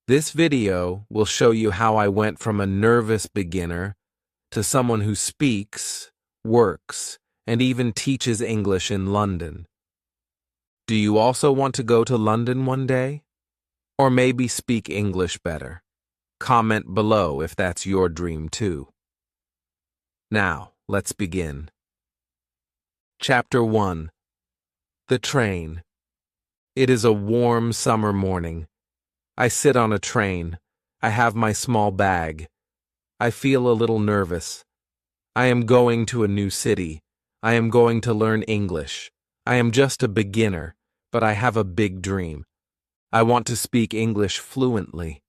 This video will show you how I went from a nervous beginner to someone who speaks, works, and even teaches English in London. Do you also want to go to London one day? Or maybe speak English better? Comment below if that's your dream too. Now, let's begin. Chapter 1. The Train. It is a warm summer morning. I sit on a train. I have my small bag. I feel a little nervous. I am going to a new city. I am going to learn English. I am just a beginner, but I have a big dream. I want to speak English fluently.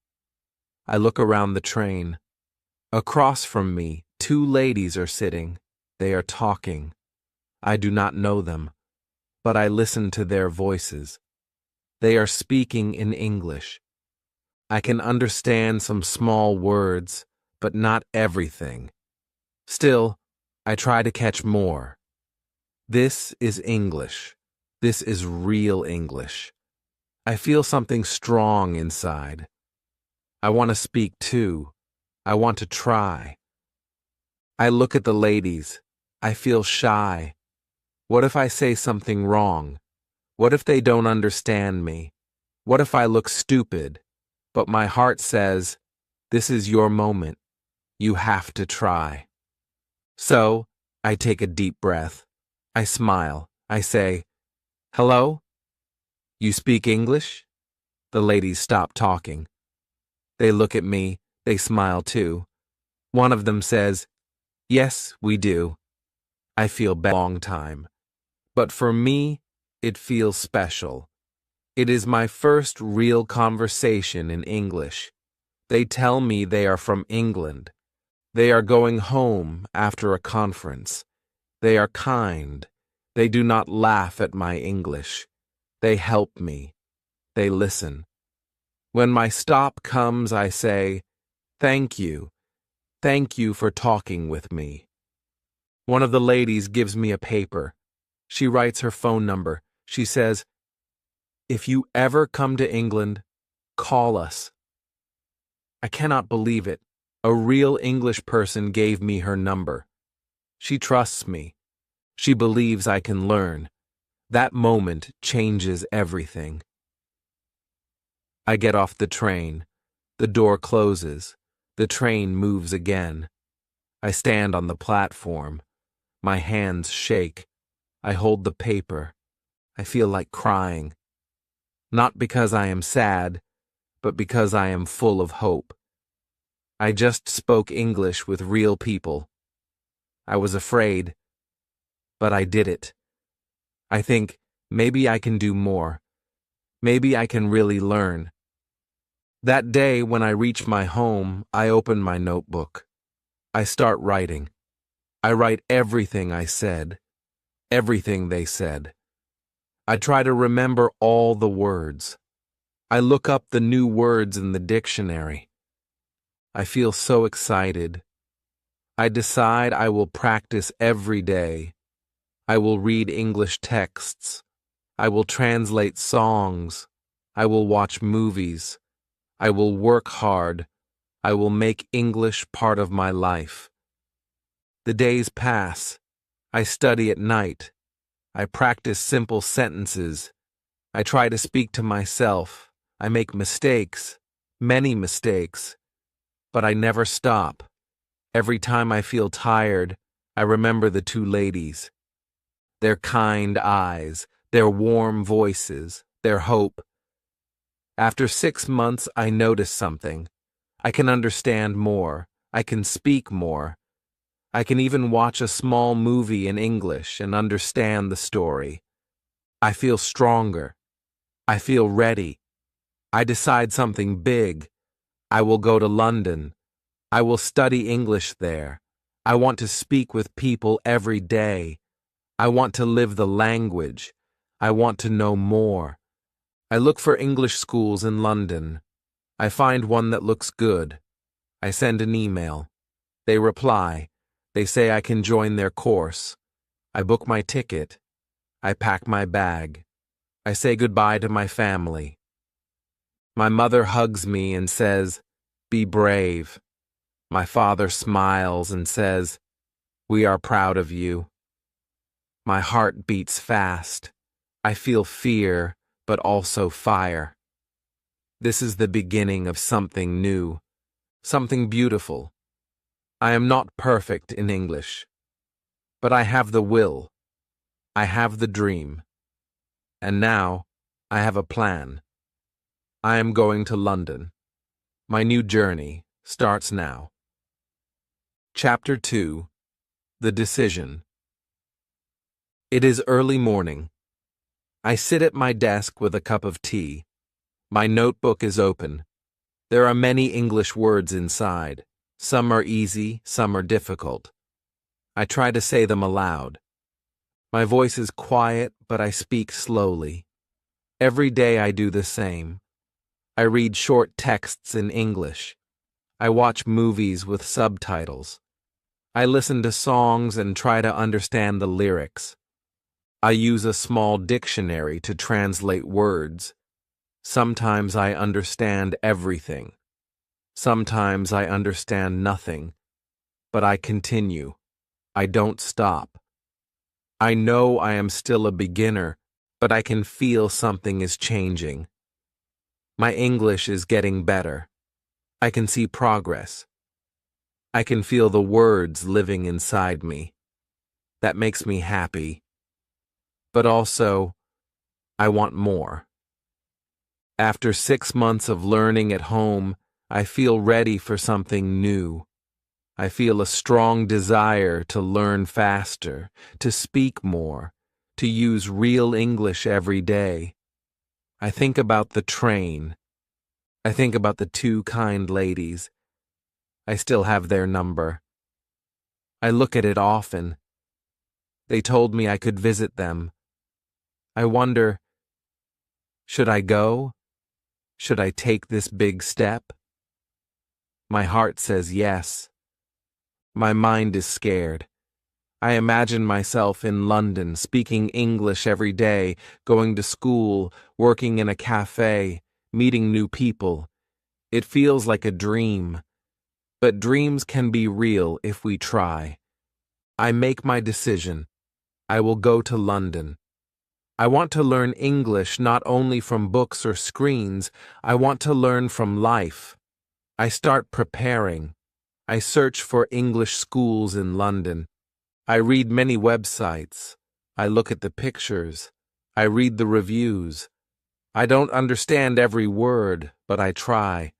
I look around the train. Across from me, two ladies are sitting. They are talking. I do not know them, but I listen to their voices. They are speaking in English. I can understand some small words, but not everything. Still, I try to catch more. This is English. This is real English. I feel something strong inside. I want to speak too. I want to try. I look at the ladies. I feel shy. What if I say something wrong? What if they don't understand me? What if I look stupid? But my heart says, this is your moment. You have to try. So, I take a deep breath. I smile. I say, hello? You speak English? The ladies stop talking. They look at me. They smile too. One of them says, yes, we do. I feel bad a long time. But for me, it feels special. It is my first real conversation in English. They tell me they are from England. They are going home after a conference. They are kind. They do not laugh at my English. They help me. They listen. When my stop comes, I say, thank you. Thank you for talking with me. One of the ladies gives me a paper. She writes her phone number. She says, if you ever come to England, call us. I cannot believe it. A real English person gave me her number. She trusts me. She believes I can learn. That moment changes everything. I get off the train. The door closes. The train moves again. I stand on the platform. My hands shake. I hold the paper. I feel like crying. Not because I am sad, but because I am full of hope. I just spoke English with real people. I was afraid, but I did it. I think, maybe I can do more. Maybe I can really learn. That day when I reach my home, I open my notebook. I start writing. I write everything I said, everything they said. I try to remember all the words. I look up the new words in the dictionary. I feel so excited. I decide I will practice every day. I will read English texts. I will translate songs. I will watch movies. I will work hard. I will make English part of my life. The days pass. I study at night. I practice simple sentences. I try to speak to myself. I make mistakes, many mistakes. But I never stop. Every time I feel tired, I remember the two ladies. Their kind eyes, their warm voices, their hope. After 6 months, I notice something. I can understand more. I can speak more. I can even watch a small movie in English and understand the story. I feel stronger. I feel ready. I decide something big. I will go to London. I will study English there. I want to speak with people every day. I want to live the language. I want to know more. I look for English schools in London. I find one that looks good. I send an email. They reply. They say I can join their course. I book my ticket. I pack my bag. I say goodbye to my family. My mother hugs me and says, "Be brave." My father smiles and says, "We are proud of you." My heart beats fast. I feel fear, but also fire. This is the beginning of something new, something beautiful. I am not perfect in English, but I have the will. I have the dream. And now, I have a plan. I am going to London. My new journey starts now. Chapter 2: The Decision. It is early morning. I sit at my desk with a cup of tea. My notebook is open. There are many English words inside. Some are easy, some are difficult. I try to say them aloud. My voice is quiet, but I speak slowly. Every day I do the same. I read short texts in English. I watch movies with subtitles. I listen to songs and try to understand the lyrics. I use a small dictionary to translate words. Sometimes I understand everything. Sometimes I understand nothing. But I continue. I don't stop. I know I am still a beginner, but I can feel something is changing. My English is getting better. I can see progress. I can feel the words living inside me. That makes me happy. But also, I want more. After 6 months of learning at home, I feel ready for something new. I feel a strong desire to learn faster, to speak more, to use real English every day. I think about the train. I think about the 2 kind ladies. I still have their number. I look at it often. They told me I could visit them. I wonder, should I go? Should I take this big step? My heart says yes. My mind is scared. I imagine myself in London, speaking English every day, going to school, working in a cafe, meeting new people. It feels like a dream. But dreams can be real if we try. I make my decision. I will go to London. I want to learn English not only from books or screens. I want to learn from life. I start preparing. I search for English schools in London. I read many websites. I look at the pictures. I read the reviews. I don't understand every word, but I try.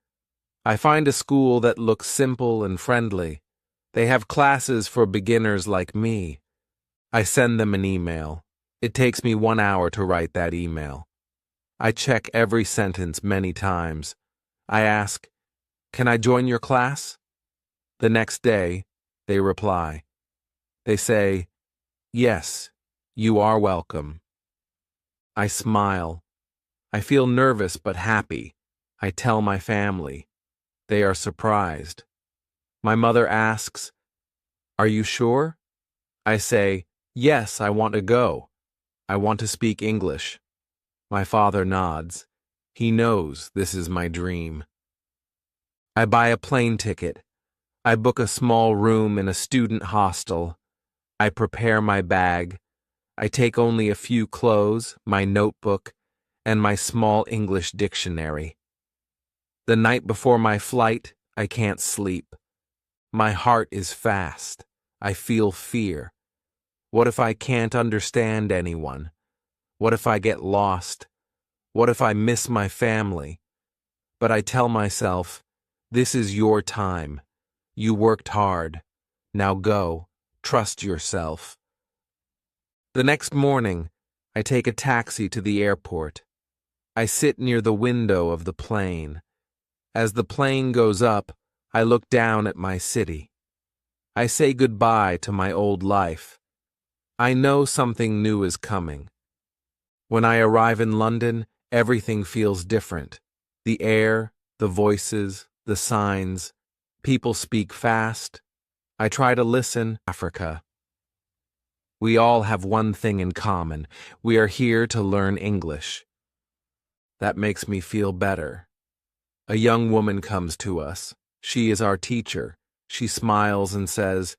I find a school that looks simple and friendly. They have classes for beginners like me. I send them an email. It takes me 1 hour to write that email. I check every sentence many times. I ask, "Can I join your class?" The next day, they reply. They say, "Yes, you are welcome." I smile. I feel nervous but happy. I tell my family. They are surprised. My mother asks, "Are you sure?" I say, "Yes, I want to go. I want to speak English." My father nods. He knows this is my dream. I buy a plane ticket. I book a small room in a student hostel. I prepare my bag. I take only a few clothes, my notebook, and my small English dictionary. The night before my flight, I can't sleep. My heart is fast. I feel fear. What if I can't understand anyone? What if I get lost? What if I miss my family? But I tell myself, this is your time. You worked hard. Now go. Trust yourself. The next morning, I take a taxi to the airport. I sit near the window of the plane. As the plane goes up, I look down at my city. I say goodbye to my old life. I know something new is coming. When I arrive in London, everything feels different. The air, the voices, the signs. People speak fast. I try to listen. Africa. We all have one thing in common. We are here to learn English. That makes me feel better. A young woman comes to us. She is our teacher. She smiles and says,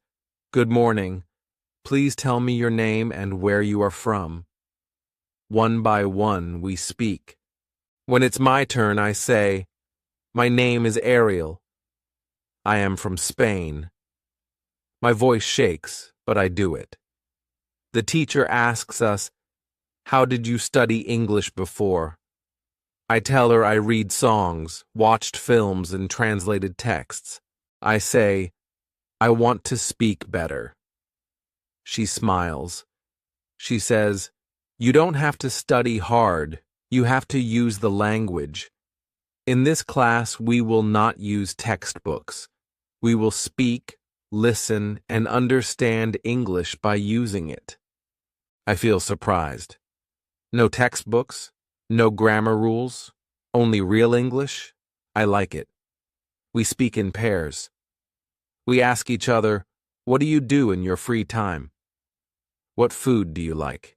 "Good morning. Please tell me your name and where you are from." One by one, we speak. When it's my turn, I say, "My name is Ariel. I am from Spain." My voice shakes, but I do it. The teacher asks us, "How did you study English before?" I tell her I read songs, watched films, and translated texts. I say, "I want to speak better." She smiles. She says, "You don't have to study hard. You have to use the language. In this class, we will not use textbooks. We will speak, listen, and understand English by using it." I feel surprised. No textbooks, no grammar rules, only real English. I like it. We speak in pairs. We ask each other, "What do you do in your free time? What food do you like?"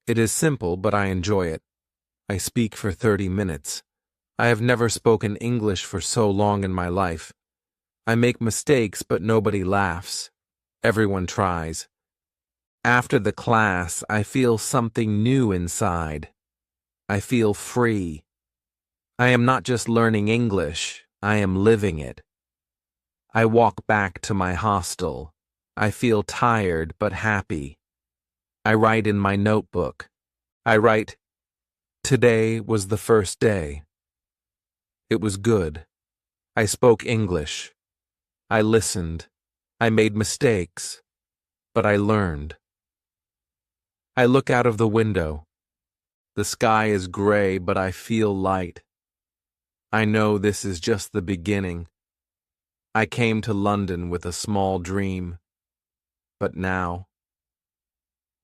It is simple, but I enjoy it. I speak for 30 minutes. I have never spoken English for so long in my life. I make mistakes, but nobody laughs. Everyone tries. After the class, I feel something new inside. I feel free. I am not just learning English, I am living it. I walk back to my hostel. I feel tired but happy. I write in my notebook. I write, "Today was the first day. It was good. I spoke English. I listened. I made mistakes, but I learned." I look out of the window. The sky is gray, but I feel light. I know this is just the beginning. I came to London with a small dream, but now,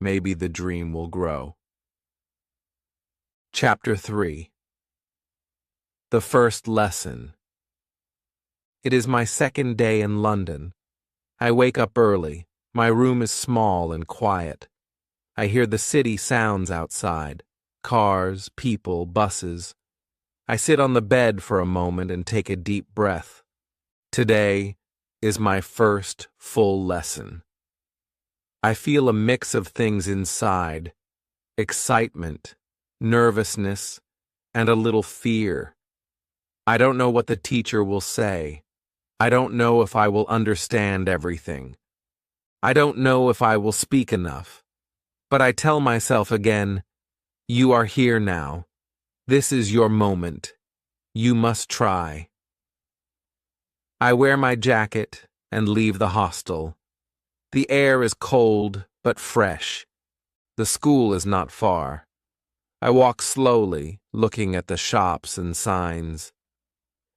maybe the dream will grow. Chapter 3. The First Lesson. It is my second day in London. I wake up early. My room is small and quiet. I hear the city sounds outside. Cars, people, buses. I sit on the bed for a moment and take a deep breath. Today is my first full lesson. I feel a mix of things inside: excitement, nervousness, and a little fear. I don't know what the teacher will say. I don't know if I will understand everything. I don't know if I will speak enough. But I tell myself again, "You are here now. This is your moment. You must try." I wear my jacket and leave the hostel. The air is cold but fresh. The school is not far. I walk slowly, looking at the shops and signs.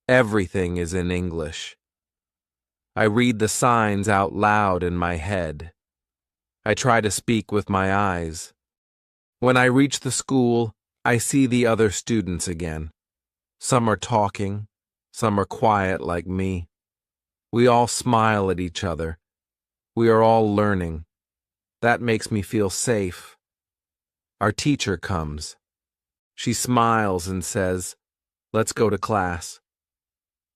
Everything is in English. I read the signs out loud in my head. I try to speak with my eyes. When I reach the school, I see the other students again. Some are talking, some are quiet like me. We all smile at each other. We are all learning. That makes me feel safe. Our teacher comes. She smiles and says, "Let's go to class."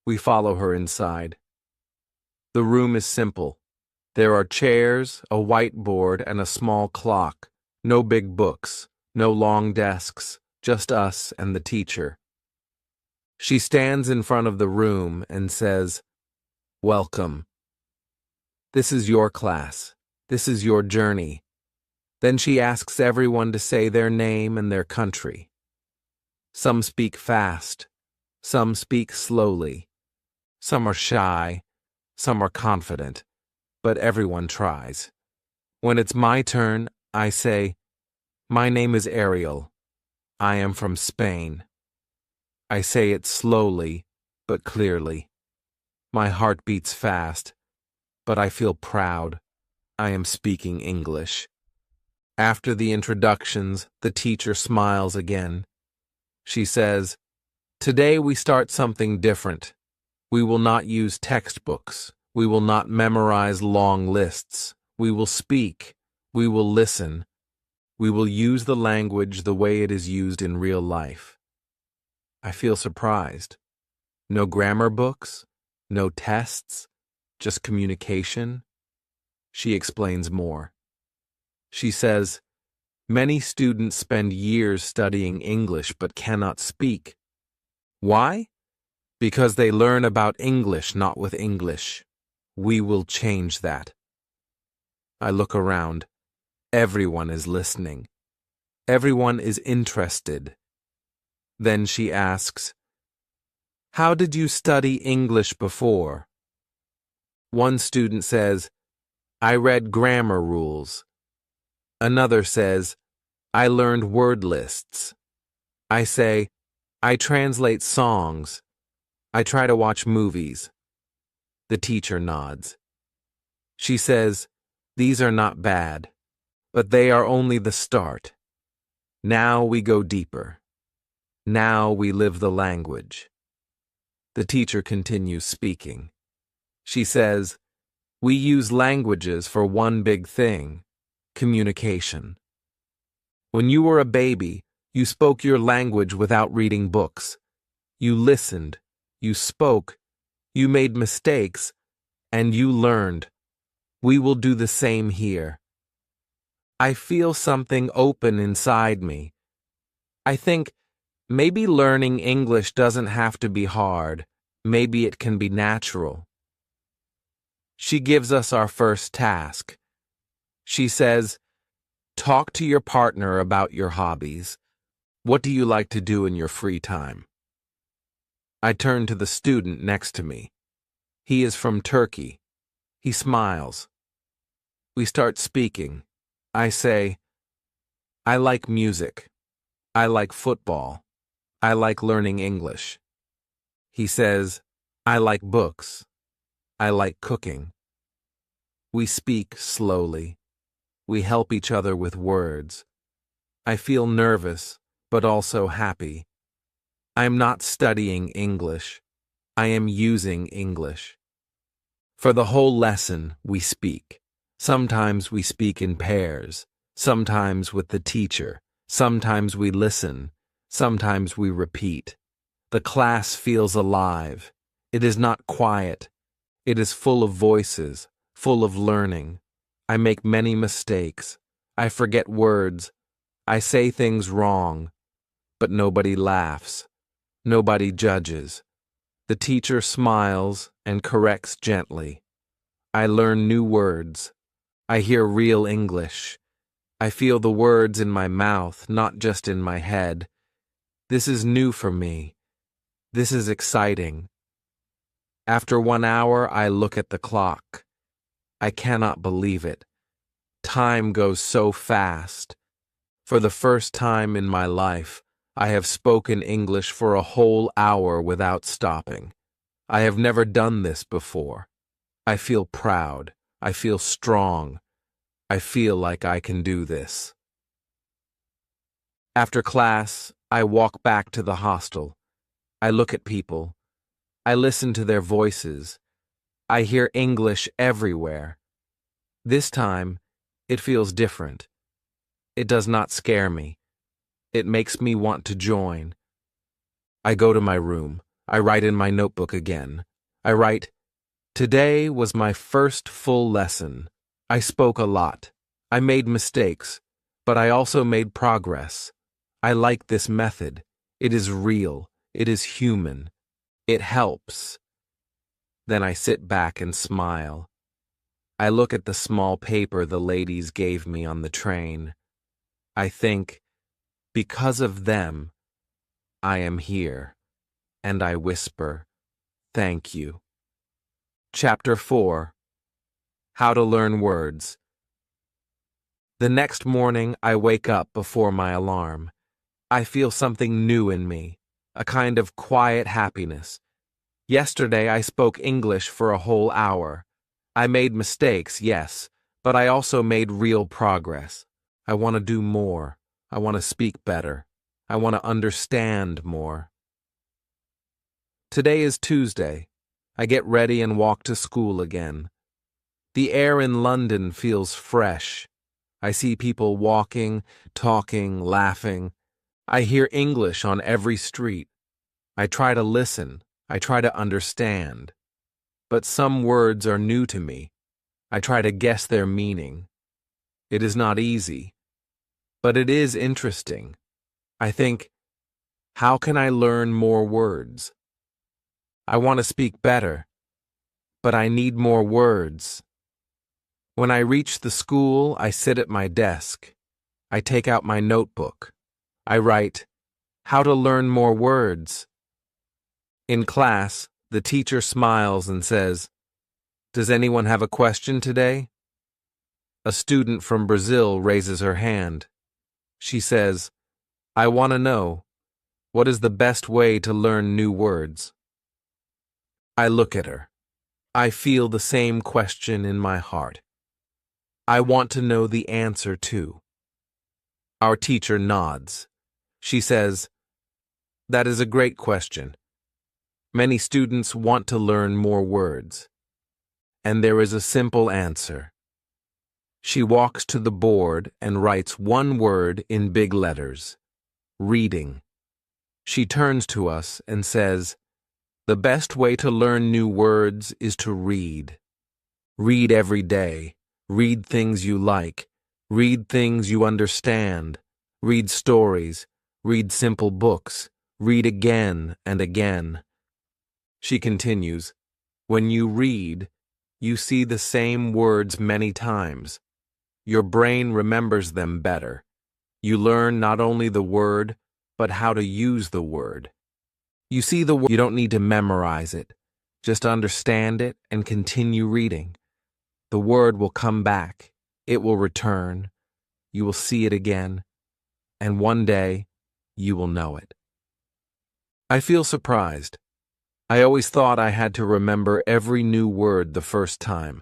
We follow her inside. The room is simple. There are chairs, a whiteboard, and a small clock. No big books, no long desks, just us and the teacher. She stands in front of the room and says, "Welcome. This is your class. This is your journey." Then she asks everyone to say their name and their country. Some speak fast. Some speak slowly. Some are shy. Some are confident. But everyone tries. When it's my turn, I say, "My name is Ariel. I am from Spain." I say it slowly, but clearly. My heart beats fast, but I feel proud. I am speaking English. After the introductions, the teacher smiles again. She says, "Today we start something different. We will not use textbooks. We will not memorize long lists. We will speak. We will listen. We will use the language the way it is used in real life." I feel surprised. No grammar books, no tests, just communication. She explains more. She says, many students spend years studying English but cannot speak. Why? Because they learn about English, not with English. We will change that. I look around. Everyone is listening. Everyone is interested. Then she asks, how did you study English before? One student says, I read grammar rules. Another says, I learned word lists. I say, I translate songs. I try to watch movies. The teacher nods. She says, these are not bad, but they are only the start. Now we go deeper. Now we live the language. The teacher continues speaking. She says, we use languages for one big thing, communication. When you were a baby, you spoke your language without reading books. You listened, you spoke, you made mistakes, and you learned. We will do the same here. I feel something open inside me. I think maybe learning English doesn't have to be hard. Maybe it can be natural. She gives us our first task. She says, talk to your partner about your hobbies. What do you like to do in your free time? I turn to the student next to me. He is from Turkey. He smiles. We start speaking. I say, I like music. I like football. I like learning English. He says, I like books. I like cooking. We speak slowly. We help each other with words. I feel nervous, but also happy. I am not studying English. I am using English. For the whole lesson, we speak. Sometimes we speak in pairs. Sometimes with the teacher. Sometimes we listen. Sometimes we repeat. The class feels alive. It is not quiet. It is full of voices, full of learning. I make many mistakes. I forget words. I say things wrong. But nobody laughs. Nobody judges. The teacher smiles and corrects gently. I learn new words. I hear real English. I feel the words in my mouth, not just in my head. This is new for me. This is exciting. After 1 hour, I look at the clock. I cannot believe it. Time goes so fast. For the first time in my life, I have spoken English for a whole hour without stopping. I have never done this before. I feel proud. I feel strong. I feel like I can do this. After class, I walk back to the hostel. I look at people. I listen to their voices. I hear English everywhere. This time, it feels different. It does not scare me. It makes me want to join. I go to my room. I write in my notebook again. I write, today was my first full lesson. I spoke a lot. I made mistakes, but I also made progress. I like this method. It is real. It is human. It helps. Then I sit back and smile. I look at the small paper the ladies gave me on the train. I think, because of them, I am here. And I whisper, thank you. Chapter 4. How to Learn Words. The next morning, I wake up before my alarm. I feel something new in me, a kind of quiet happiness. Yesterday, I spoke English for a whole hour. I made mistakes, yes, but I also made real progress. I want to do more. I want to speak better. I want to understand more. Today is Tuesday. I get ready and walk to school again. The air in London feels fresh. I see people walking, talking, laughing. I hear English on every street. I try to listen. I try to understand. But some words are new to me. I try to guess their meaning. It is not easy, but it is interesting. I think, how can I learn more words? I want to speak better, but I need more words. When I reach the school, I sit at my desk. I take out my notebook. I write, how to learn more words. In class, the teacher smiles and says, does anyone have a question today? A student from Brazil raises her hand. She says, I want to know, what is the best way to learn new words? I look at her. I feel the same question in my heart. I want to know the answer too. Our teacher nods. She says, that is a great question. Many students want to learn more words. And there is a simple answer. She walks to the board and writes one word in big letters, reading. She turns to us and says, the best way to learn new words is to read. Read every day. Read things you like. Read things you understand. Read stories. Read simple books. Read again and again. She continues, when you read, you see the same words many times. Your brain remembers them better. You learn not only the word, but how to use the word. You see the word, you don't need to memorize it. Just understand it and continue reading. The word will come back. It will return. You will see it again. And one day, you will know it. I feel surprised. I always thought I had to remember every new word the first time.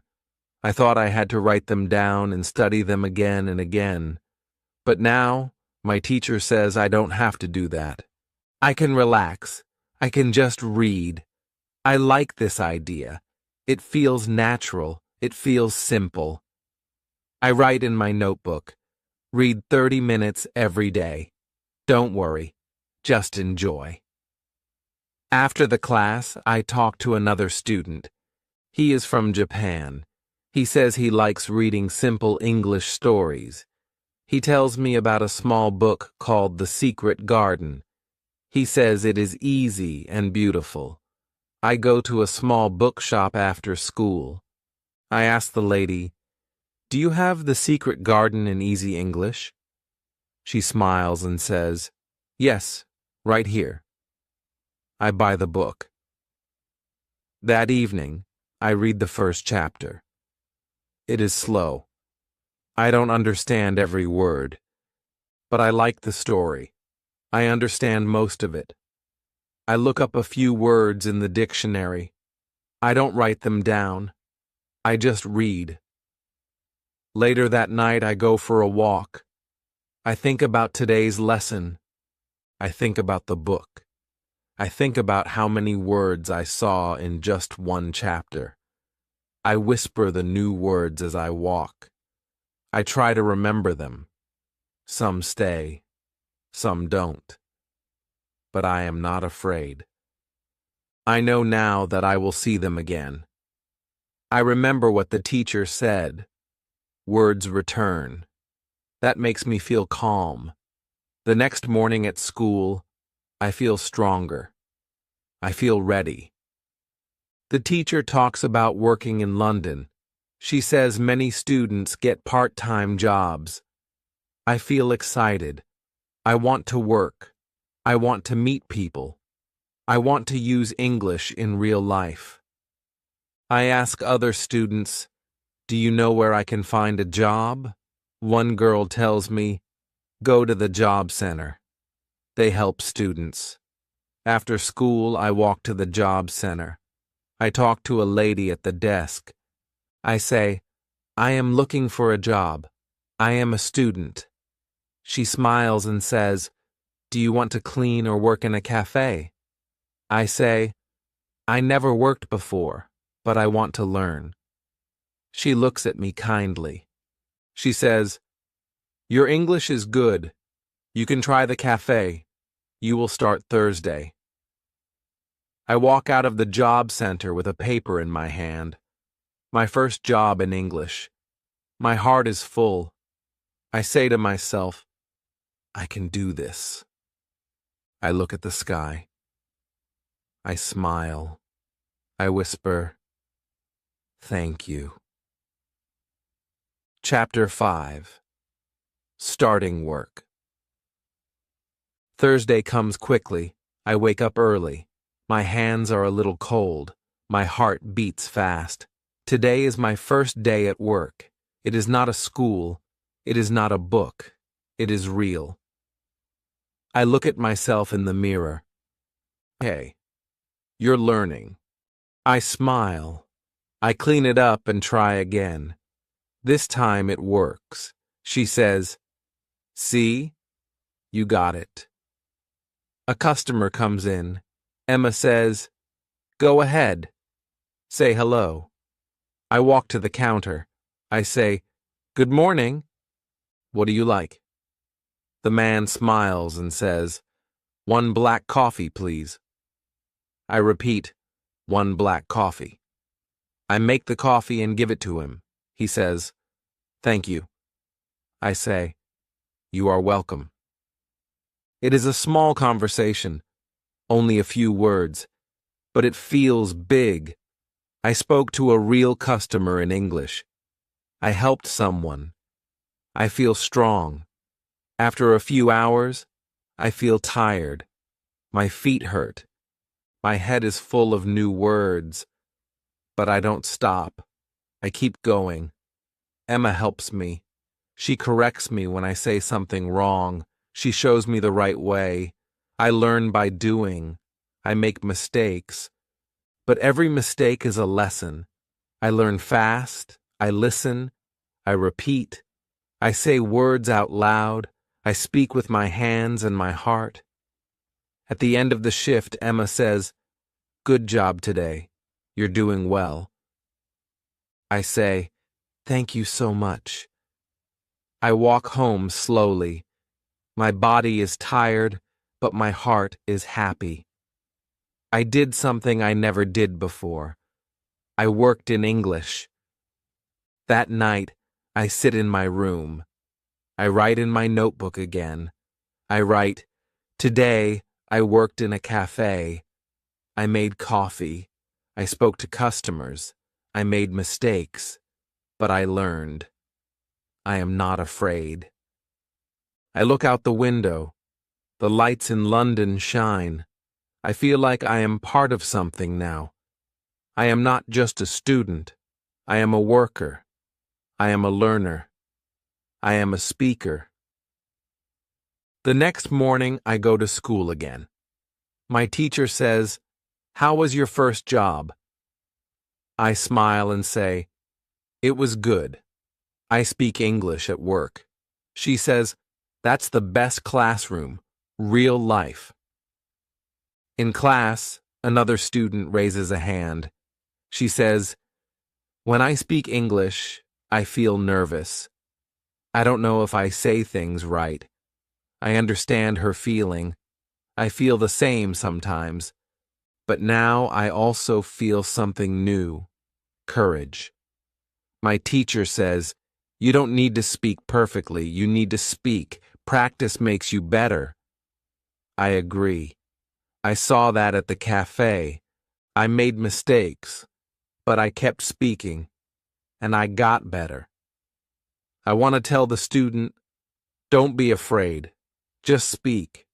I thought I had to write them down and study them again and again. But now, my teacher says I don't have to do that. I can relax. I can just read. I like this idea. It feels natural. It feels simple. I write in my notebook, read 30 minutes every day. Don't worry. Just enjoy. After the class, I talk to another student. He is from Japan. He says he likes reading simple English stories. He tells me about a small book called The Secret Garden. He says it is easy and beautiful. I go to a small bookshop after school. I ask the lady, do you have The Secret Garden in easy English? She smiles and says, yes, right here. I buy the book. That evening, I read the first chapter. It is slow. I don't understand every word, but I like the story. I understand most of it. I look up a few words in the dictionary. I don't write them down. I just read. Later that night, I go for a walk. I think about today's lesson. I think about the book. I think about how many words I saw in just one chapter. I whisper the new words as I walk. I try to remember them. Some stay, some don't. But I am not afraid. I know now that I will see them again. I remember what the teacher said. Words return. That makes me feel calm. The next morning at school, I feel stronger. I feel ready. The teacher talks about working in London. She says many students get part-time jobs. I feel excited. I want to work. I want to meet people. I want to use English in real life. I ask other students, do you know where I can find a job? One girl tells me, go to the job center. They help students. After school, I walk to the job center. I talk to a lady at the desk. I say, I am looking for a job. I am a student. She smiles and says, do you want to clean or work in a cafe? I say, I never worked before, but I want to learn. She looks at me kindly. She says, your English is good. You can try the cafe. You will start Thursday. I walk out of the job center with a paper in my hand. My first job in English. My heart is full. I say to myself, I can do this. I look at the sky. I smile. I whisper, thank you. Chapter 5. Starting work. Thursday comes quickly. I wake up early. My hands are a little cold. My heart beats fast. Today is my first day at work. It is not a school. It is not a book. It is real. I look at myself in the mirror. Hey, you're learning. I smile. I clean it up and try again. This time it works. She says, see? You got it. A customer comes in. Emma says, go ahead. Say hello. I walk to the counter. I say, good morning. What do you like? The man smiles and says, 1 black coffee, please. I repeat, 1 black coffee. I make the coffee and give it to him. He says, thank you. I say, you are welcome. It is a small conversation, only a few words, but it feels big. I spoke to a real customer in English. I helped someone. I feel strong. After a few hours, I feel tired. My feet hurt. My head is full of new words. But I don't stop. I keep going. Emma helps me. She corrects me when I say something wrong. She shows me the right way. I learn by doing. I make mistakes. But every mistake is a lesson. I learn fast. I listen. I repeat. I say words out loud. I speak with my hands and my heart. At the end of the shift, Emma says, good job today. You're doing well. I say, thank you so much. I walk home slowly. My body is tired, but my heart is happy. I did something I never did before. I worked in English. That night, I sit in my room. I write in my notebook again. I write, today I worked in a cafe. I made coffee. I spoke to customers. I made mistakes. But I learned. I am not afraid. I look out the window. The lights in London shine. I feel like I am part of something now. I am not just a student. I am a worker. I am a learner. I am a speaker. The next morning, I go to school again. My teacher says, how was your first job? I smile and say, it was good. I speak English at work. She says, that's the best classroom, real life. In class, another student raises a hand. She says, when I speak English, I feel nervous. I don't know if I say things right. I understand her feeling. I feel the same sometimes. But now I also feel something new, courage. My teacher says, you don't need to speak perfectly, you need to speak. Practice makes you better. I agree. I saw that at the cafe. I made mistakes, but I kept speaking, and I got better. I want to tell the student, don't be afraid. Just speak.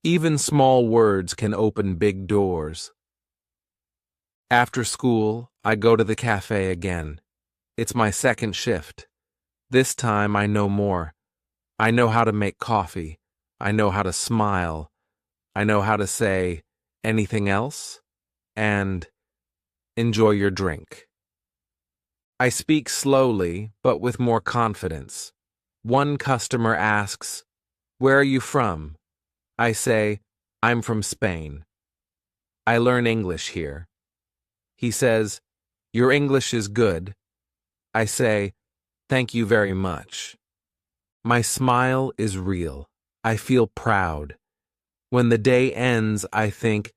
Even small words can open big doors. After school, I go to the cafe again. It's my second shift. This time I know more. I know how to make coffee. I know how to smile. I know how to say, anything else? And enjoy your drink. I speak slowly, but with more confidence. One customer asks, where are you from? I say, I'm from Spain. I learn English here. He says, your English is good. I say, thank you very much. My smile is real. I feel proud. When the day ends, I think,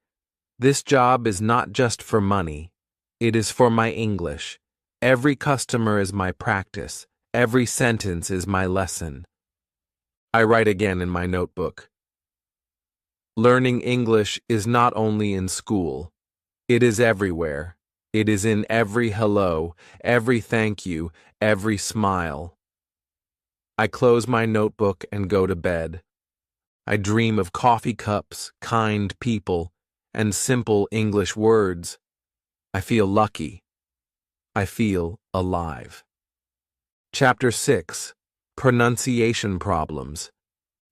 This job is not just for money. It is for my English. Every customer is my practice. Every sentence is my lesson. I write again in my notebook. Learning English is not only in school. It is everywhere. It is in every hello, every thank you, every smile. I close my notebook and go to bed. I dream of coffee cups, kind people, and simple English words. I feel lucky. I feel alive. Chapter 6. Pronunciation Problems.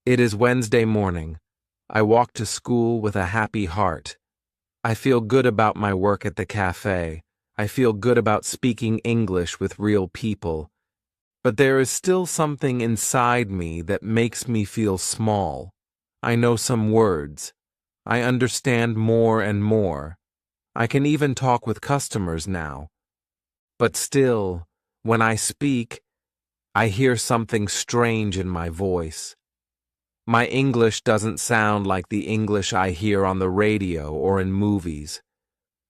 It is Wednesday morning. I walk to school with a happy heart. I feel good about my work at the cafe. I feel good about speaking English with real people. But there is still something inside me that makes me feel small. I know some words. I understand more and more. I can even talk with customers now. But still, when I speak, I hear something strange in my voice. My English doesn't sound like the English I hear on the radio or in movies.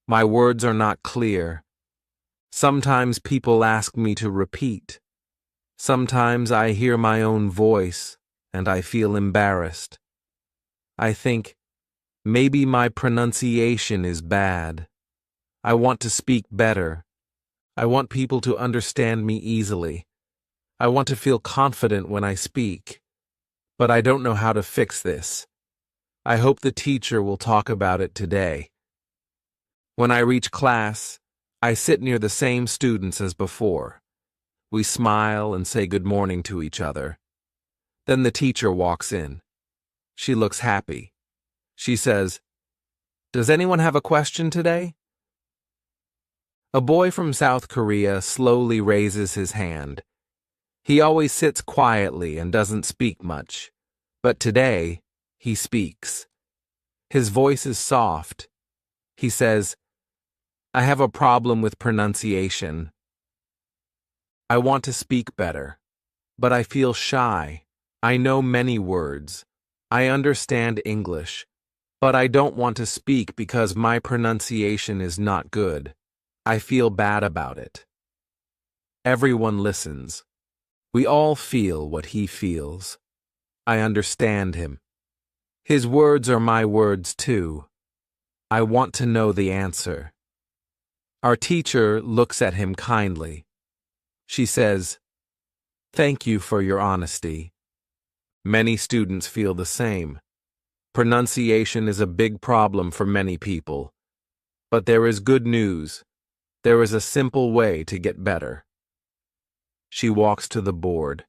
My words are not clear. Sometimes people ask me to repeat. Sometimes I hear my own voice and I feel embarrassed. I think, maybe my pronunciation is bad. I want to speak better. I want people to understand me easily. I want to feel confident when I speak. But I don't know how to fix this. I hope the teacher will talk about it today. When I reach class, I sit near the same students as before. We smile and say good morning to each other. Then the teacher walks in. She looks happy. She says, "Does anyone have a question today?" A boy from South Korea slowly raises his hand. He always sits quietly and doesn't speak much. But today, he speaks. His voice is soft. He says, "I have a problem with pronunciation. I want to speak better, but I feel shy. I know many words. I understand English, but I don't want to speak because my pronunciation is not good. I feel bad about it." Everyone listens. We all feel what he feels. I understand him. His words are my words too. I want to know the answer. Our teacher looks at him kindly. She says, "Thank you for your honesty." Many students feel the same. Pronunciation is a big problem for many people. But there is good news. There is a simple way to get better. She walks to the board.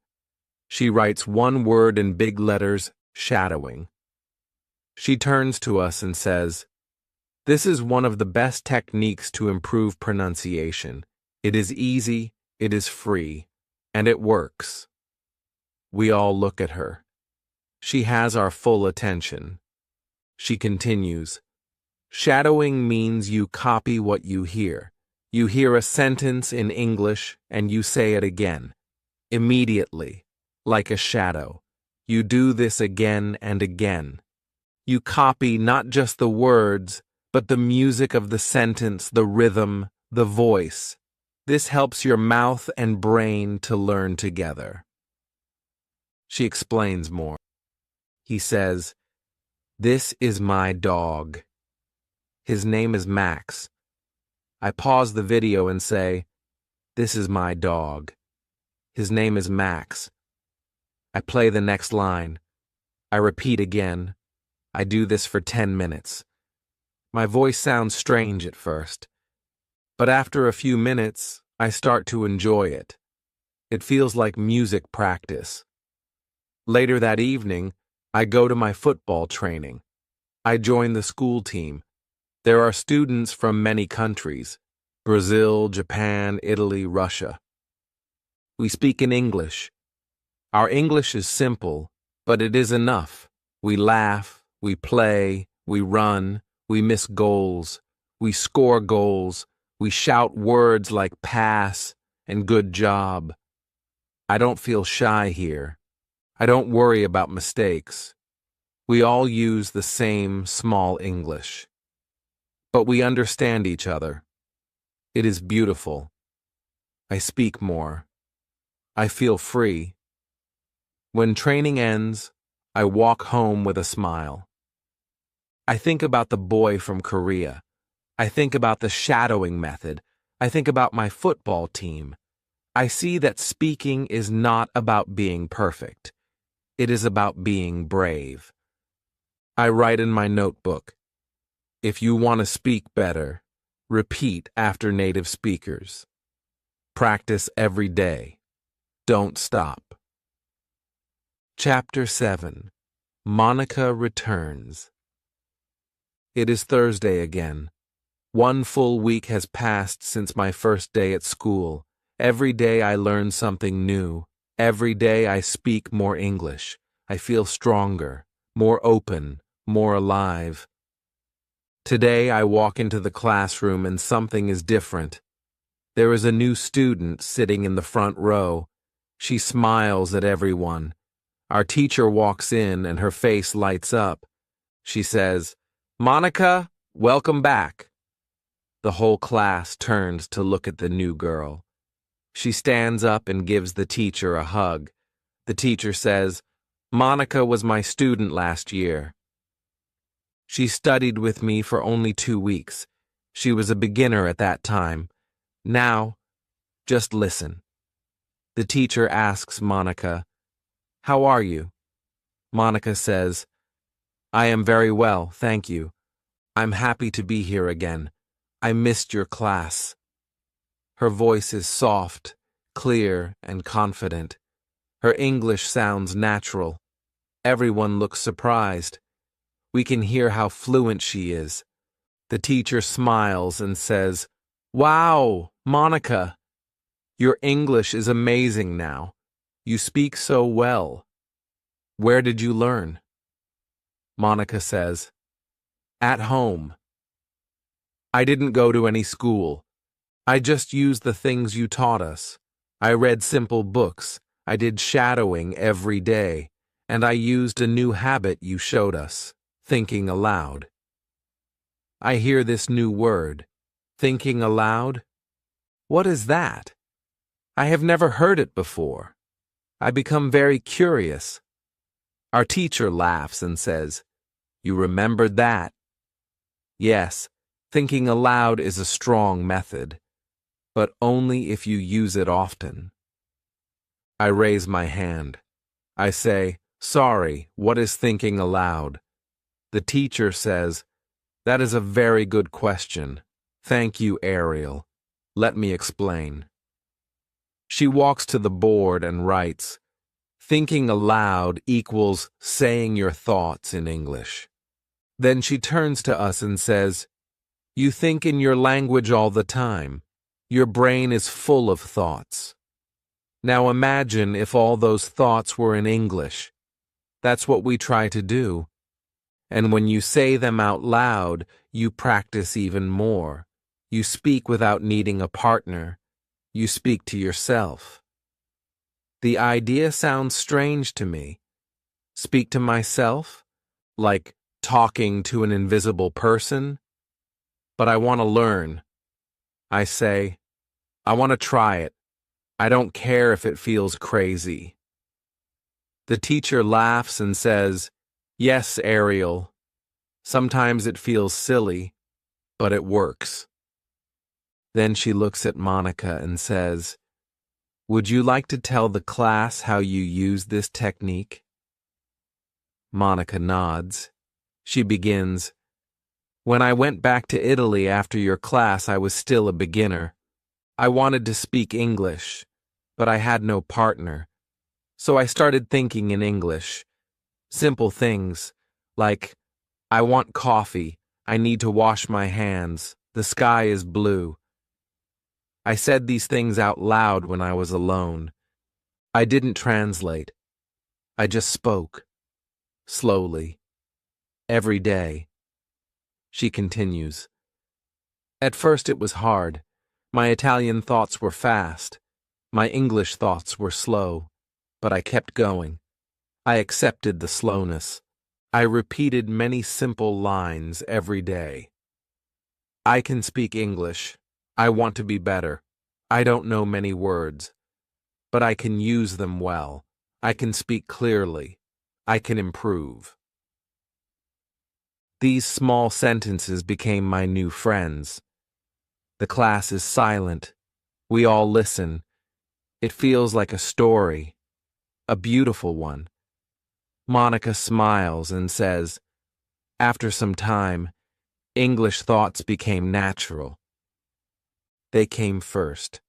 She writes one word in big letters, shadowing. She turns to us and says, "This is one of the best techniques to improve pronunciation. It is easy, it is free, and it works." We all look at her. She has our full attention. She continues, "Shadowing means you copy what you hear. You hear a sentence in English and you say it again. Immediately, like a shadow. You do this again and again. You copy not just the words, but the music of the sentence, the rhythm, the voice. This helps your mouth and brain to learn together." She explains more. He says, "This is my dog. His name is Max." I pause the video and say, "This is my dog. His name is Max." I play the next line. I repeat again. I do this for 10 minutes. My voice sounds strange at first, but after a few minutes, I start to enjoy it. It feels like music practice. Later that evening, I go to my football training. I join the school team. There are students from many countries: Brazil, Japan, Italy, Russia. We speak in English. Our English is simple, but it is enough. We laugh, we play, we run, we miss goals, we score goals, we shout words like pass and good job. I don't feel shy here. I don't worry about mistakes. We all use the same small English. but we understand each other. It is beautiful. I speak more. I feel free. When training ends, I walk home with a smile. I think about the boy from Korea. I think about the shadowing method. I think about my football team. I see that speaking is not about being perfect. It is about being brave. I write in my notebook, if you want to speak better, repeat after native speakers. Practice every day. Don't stop. Chapter 7. Monica Returns. It is Thursday again. 1 full week has passed since my first day at school. Every day I learn something new. Every day I speak more English. I feel stronger, more open, more alive. Today I walk into the classroom and something is different. There is a new student sitting in the front row. She smiles at everyone. Our teacher walks in and her face lights up. She says, "Monica, welcome back." The whole class turns to look at the new girl. She stands up and gives the teacher a hug. The teacher says, "Monica was my student last year. She studied with me for only 2 weeks. She was a beginner at that time. Now, just listen." The teacher asks Monica, "How are you?" Monica says, "I am very well, thank you. I'm happy to be here again. I missed your class." Her voice is soft, clear, and confident. Her English sounds natural. Everyone looks surprised. We can hear how fluent she is. The teacher smiles and says, "Wow, Monica, your English is amazing now. You speak so well. Where did you learn?" Monica says, "At home. I didn't go to any school. I just used the things you taught us. I read simple books. I did shadowing every day. And I used a new habit you showed us, thinking aloud." I hear this new word, thinking aloud. What is that? I have never heard it before. I become very curious. Our teacher laughs and says, "You remembered that?" Yes, thinking aloud is a strong method, but only if you use it often. I raise my hand. I say, "Sorry, what is thinking aloud?" The teacher says, "That is a very good question. Thank you, Ariel. Let me explain." She walks to the board and writes, "Thinking aloud equals saying your thoughts in English." Then she turns to us and says, "You think in your language all the time. Your brain is full of thoughts. Now imagine if all those thoughts were in English. That's what we try to do. And when you say them out loud, you practice even more. You speak without needing a partner. You speak to yourself." The idea sounds strange to me. Speak to myself? Like talking to an invisible person? But I want to learn. I say, I want to try it. I don't care if it feels crazy. The teacher laughs and says, "Yes, Ariel. Sometimes it feels silly, but it works." Then she looks at Monica and says, "Would you like to tell the class how you use this technique?" Monica nods. She begins, "When I went back to Italy after your class, I was still a beginner. I wanted to speak English, but I had no partner. So I started thinking in English. Simple things, like, I want coffee, I need to wash my hands, the sky is blue. I said these things out loud when I was alone. I didn't translate. I just spoke. Slowly. Every day." She continues, "At first it was hard. My Italian thoughts were fast. My English thoughts were slow. But I kept going. I accepted the slowness. I repeated many simple lines every day. I can speak English. I want to be better. I don't know many words, but I can use them well. I can speak clearly. I can improve. These small sentences became my new friends. The class is silent. We all listen. It feels like a story, a beautiful one. Monica smiles and says, after some time, English thoughts became natural. They came first.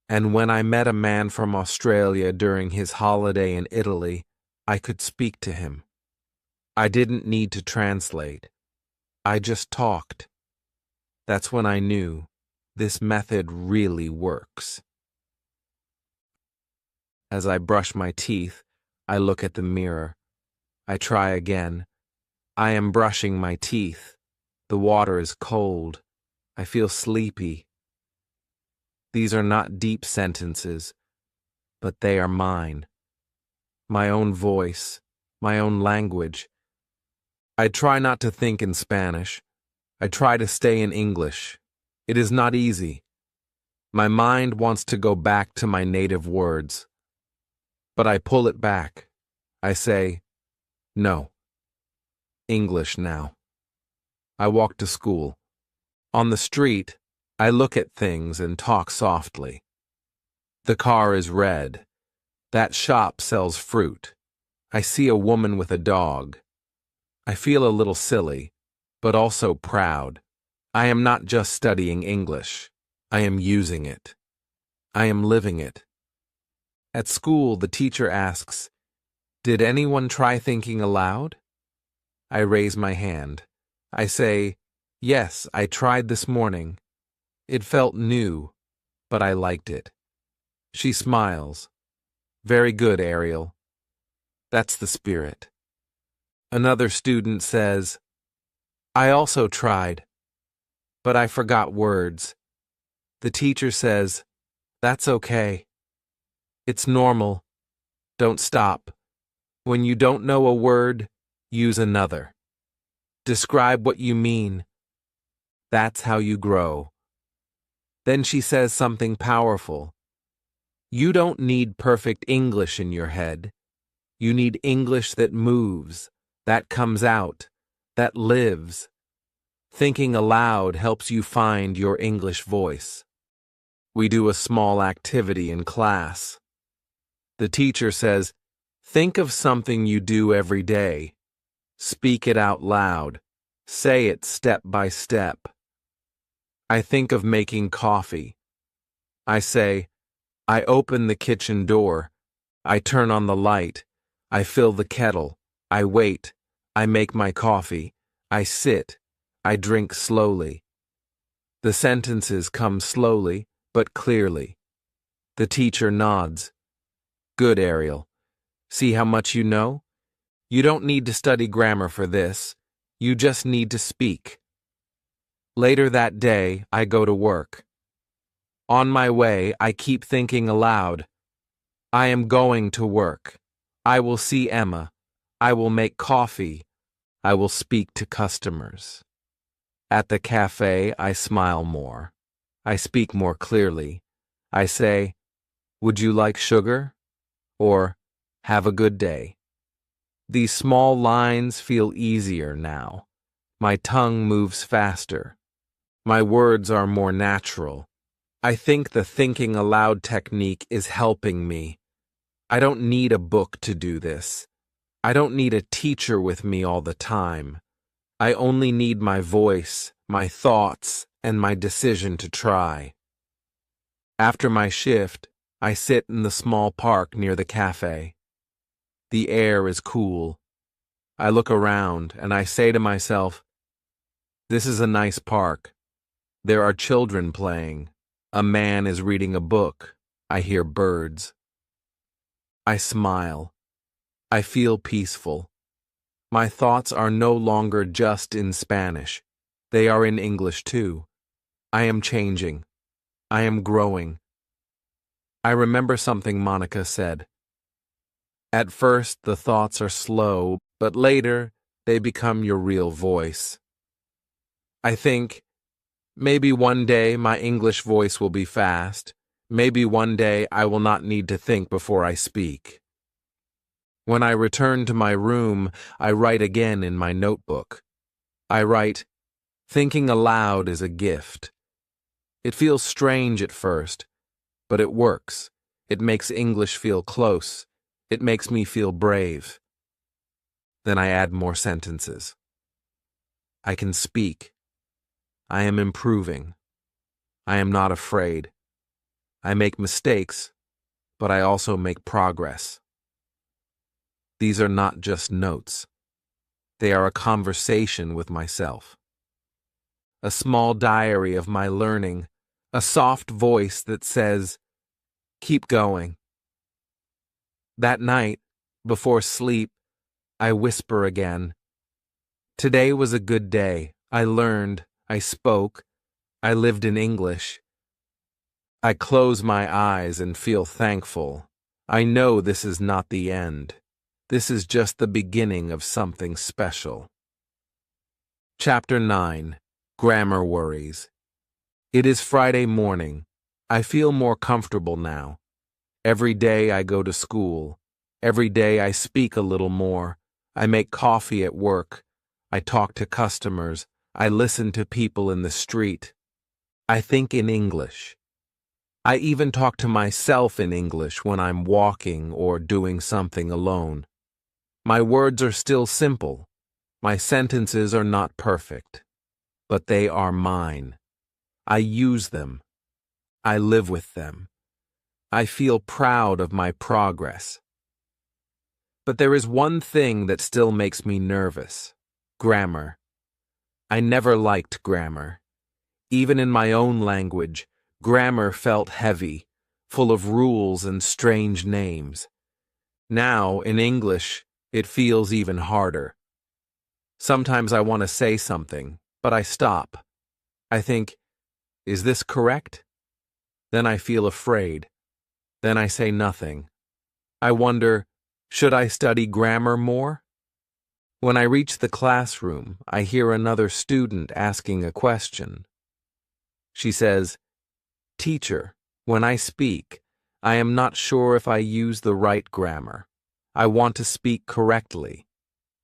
And when I met a man from Australia during his holiday in Italy, I could speak to him. I didn't need to translate. I just talked. That's when I knew this method really works. As I brush my teeth, I look at the mirror. I try again. I am brushing my teeth. The water is cold. I feel sleepy. These are not deep sentences, but they are mine. My own voice, my own language. I try not to think in Spanish. I try to stay in English. It is not easy. My mind wants to go back to my native words. But I pull it back. I say, no. English now. I walk to school. On the street, I look at things and talk softly. The car is red. That shop sells fruit. I see a woman with a dog. I feel a little silly, but also proud. I am not just studying English. I am using it. I am living it. At school, the teacher asks, "Did anyone try thinking aloud?" I raise my hand. I say, "Yes, I tried this morning. It felt new, but I liked it." She smiles. "Very good, Ariel. That's the spirit." Another student says, "I also tried, but I forgot words." The teacher says, "That's okay. It's normal. Don't stop. When you don't know a word, use another. Describe what you mean. That's how you grow." Then she says something powerful. You don't need perfect English in your head. You need English that moves, that comes out, that lives. Thinking aloud helps you find your English voice. We do a small activity in class. The teacher says, think of something you do every day. Speak it out loud. Say it step by step. I think of making coffee. I say, I open the kitchen door. I turn on the light. I fill the kettle. I wait. I make my coffee. I sit. I drink slowly. The sentences come slowly, but clearly. The teacher nods. Good, Ariel. See how much you know? You don't need to study grammar for this. You just need to speak. Later that day, I go to work. On my way, I keep thinking aloud. I am going to work. I will see Emma. I will make coffee. I will speak to customers. At the cafe, I smile more. I speak more clearly. I say, would you like sugar? Or, have a good day. These small lines feel easier now. My tongue moves faster. My words are more natural. I think the thinking aloud technique is helping me. I don't need a book to do this. I don't need a teacher with me all the time. I only need my voice, my thoughts, and my decision to try. After my shift, I sit in the small park near the cafe. The air is cool. I look around and I say to myself, this is a nice park. There are children playing. A man is reading a book. I hear birds. I smile. I feel peaceful. My thoughts are no longer just in Spanish. They are in English too. I am changing. I am growing. I remember something Monica said. At first, the thoughts are slow, but later, they become your real voice. I think, Maybe one day my English voice will be fast. Maybe one day I will not need to think before I speak. When I return to my room, I write again in my notebook. I write, "Thinking aloud is a gift." It feels strange at first, but it works. It makes English feel close. It makes me feel brave. Then I add more sentences. I can speak. I am improving. I am not afraid. I make mistakes, but I also make progress. These are not just notes. They are a conversation with myself. A small diary of my learning, a soft voice that says, "Keep going." That night, before sleep, I whisper again, "Today was a good day. I learned, I spoke, I lived in English." I close my eyes and feel thankful. I know this is not the end. This is just the beginning of something special. Chapter 9. Grammar Worries. It is Friday morning. I feel more comfortable now. Every day I go to school. Every day I speak a little more. I make coffee at work. I talk to customers. I listen to people in the street. I think in English. I even talk to myself in English when I'm walking or doing something alone. My words are still simple. My sentences are not perfect. But they are mine. I use them. I live with them. I feel proud of my progress. But there is one thing that still makes me nervous: grammar. I never liked grammar. Even in my own language, grammar felt heavy, full of rules and strange names. Now, in English, it feels even harder. Sometimes I want to say something, but I stop. I think, is this correct? Then I feel afraid. Then I say nothing. I wonder, should I study grammar more? When I reach the classroom, I hear another student asking a question. She says, "Teacher, when I speak, I am not sure if I use the right grammar. I want to speak correctly.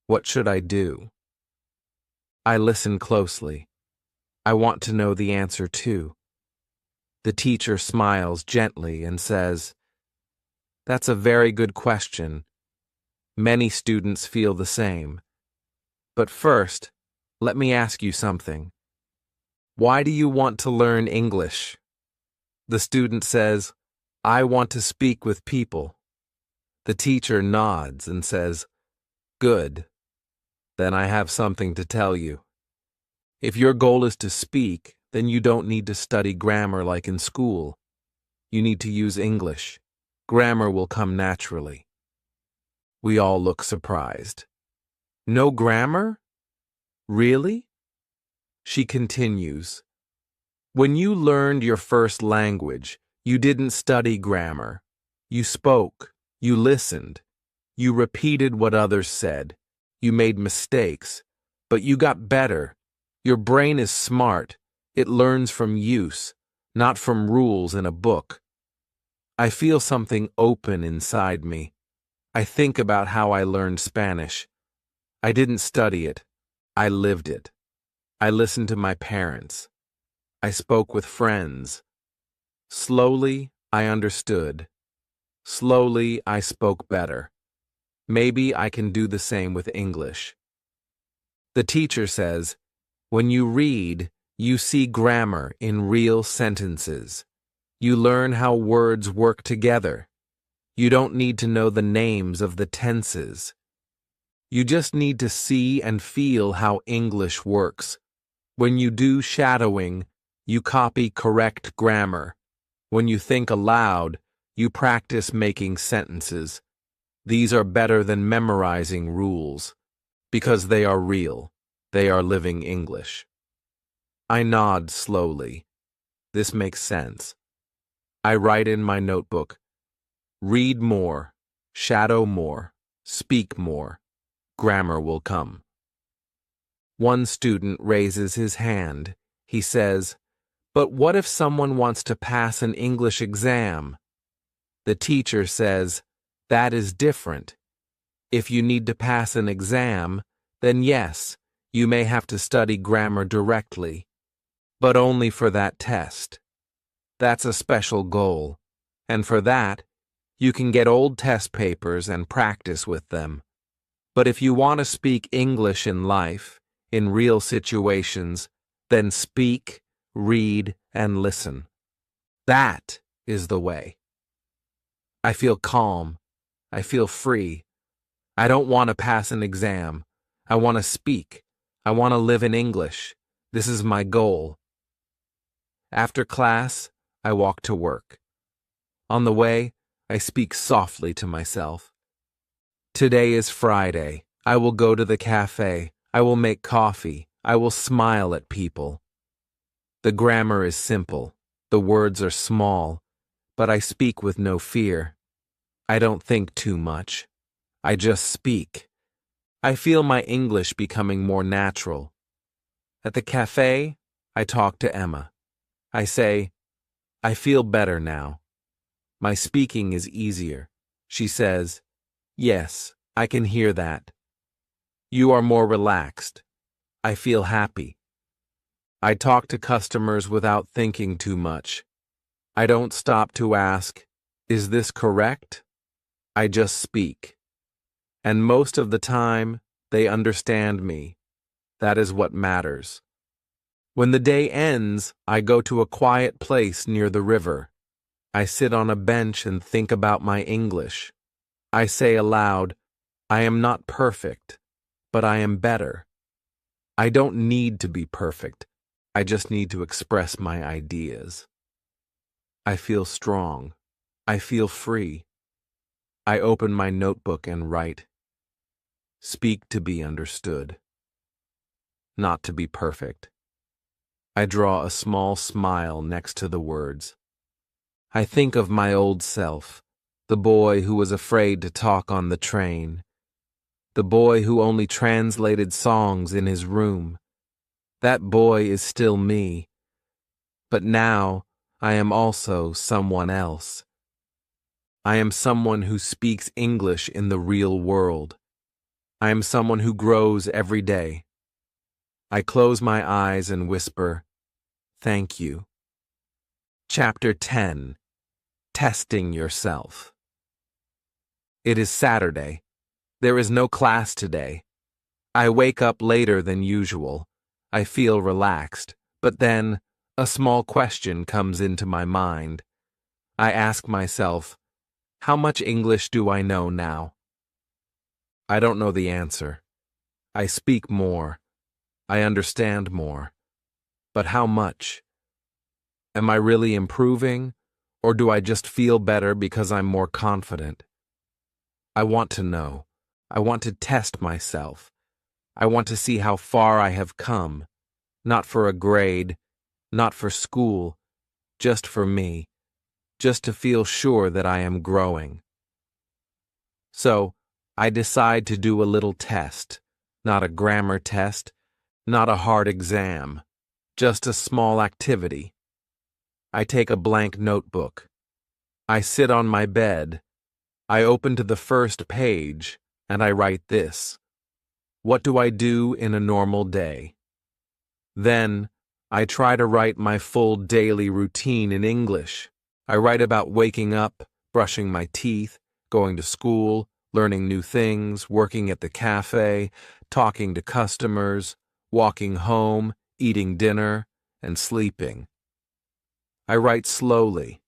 What should I do?" I listen closely. I want to know the answer too. The teacher smiles gently and says, "That's a very good question. Many students feel the same. But first, let me ask you something. Why do you want to learn English?" The student says, "I want to speak with people." The teacher nods and says, "Good. Then I have something to tell you. If your goal is to speak, then you don't need to study grammar like in school. You need to use English. Grammar will come naturally." We all look surprised. "No grammar? Really?" She continues, "When you learned your first language, you didn't study grammar. You spoke, you listened, you repeated what others said, you made mistakes, but you got better. Your brain is smart. It learns from use, not from rules in a book." I feel something open inside me. I think about how I learned Spanish. I didn't study it. I lived it. I listened to my parents. I spoke with friends. Slowly, I understood. Slowly, I spoke better. Maybe I can do the same with English. The teacher says, when you read, you see grammar in real sentences. You learn how words work together. You don't need to know the names of the tenses. You just need to see and feel how English works. When you do shadowing, you copy correct grammar. When you think aloud, you practice making sentences. These are better than memorizing rules, because they are real. They are living English. I nod slowly. This makes sense. I write in my notebook, read more, shadow more, speak more. Grammar will come. One student raises his hand. He says, But what if someone wants to pass an English exam? The teacher says, that is different. If you need to pass an exam, then yes, you may have to study grammar directly, but only for that test. That's a special goal, and for that, you can get old test papers and practice with them. But if you want to speak English in life, in real situations, then speak, read, and listen. That is the way. I feel calm. I feel free. I don't want to pass an exam. I want to speak. I want to live in English. This is my goal. After class, I walk to work. On the way, I speak softly to myself. Today is Friday. I will go to the cafe. I will make coffee. I will smile at people. The grammar is simple. The words are small, but I speak with no fear. I don't think too much. I just speak. I feel my English becoming more natural. At the cafe, I talk to Emma. I say, I feel better now. My speaking is easier. She says, yes, I can hear that. You are more relaxed. I feel happy. I talk to customers without thinking too much. I don't stop to ask, is this correct? I just speak. And most of the time, they understand me. That is what matters. When the day ends, I go to a quiet place near the river. I sit on a bench and think about my English. I say aloud, I am not perfect, but I am better. I don't need to be perfect. I just need to express my ideas. I feel strong. I feel free. I open my notebook and write. Speak to be understood. Not to be perfect. I draw a small smile next to the words. I think of my old self, the boy who was afraid to talk on the train, the boy who only translated songs in his room. That boy is still me, but now I am also someone else. I am someone who speaks English in the real world. I am someone who grows every day. I close my eyes and whisper, thank you. Chapter 10. Testing Yourself. It is Saturday. There is no class today. I wake up later than usual. I feel relaxed, but then a small question comes into my mind. I ask myself, how much English do I know now? I don't know the answer. I speak more. I understand more. But how much? Am I really improving, or do I just feel better because I'm more confident? I want to know. I want to test myself. I want to see how far I have come, not for a grade, not for school, just for me, just to feel sure that I am growing. So, I decide to do a little test, not a grammar test, not a hard exam, just a small activity. I take a blank notebook. I sit on my bed. I open to the first page, and I write this. What do I do in a normal day? Then, I try to write my full daily routine in English. I write about waking up, brushing my teeth, going to school, learning new things, working at the cafe, talking to customers, walking home, eating dinner, and sleeping. I write slowly.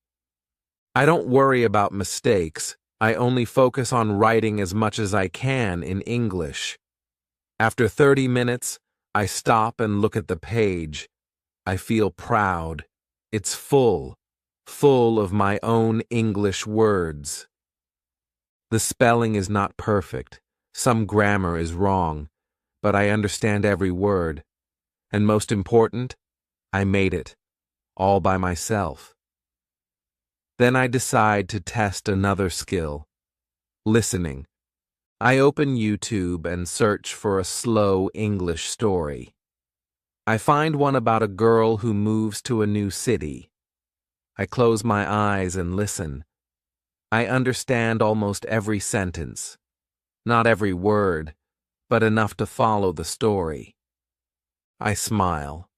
I don't worry about mistakes. I only focus on writing as much as I can in English. After 30 minutes, I stop and look at the page. I feel proud. It's full of my own English words. The spelling is not perfect. Some grammar is wrong, but I understand every word. And most important, I made it, all by myself. Then I decide to test another skill, listening. I open YouTube and search for a slow English story. I find one about a girl who moves to a new city. I close my eyes and listen. I understand almost every sentence. Not every word, but enough to follow the story. I smile.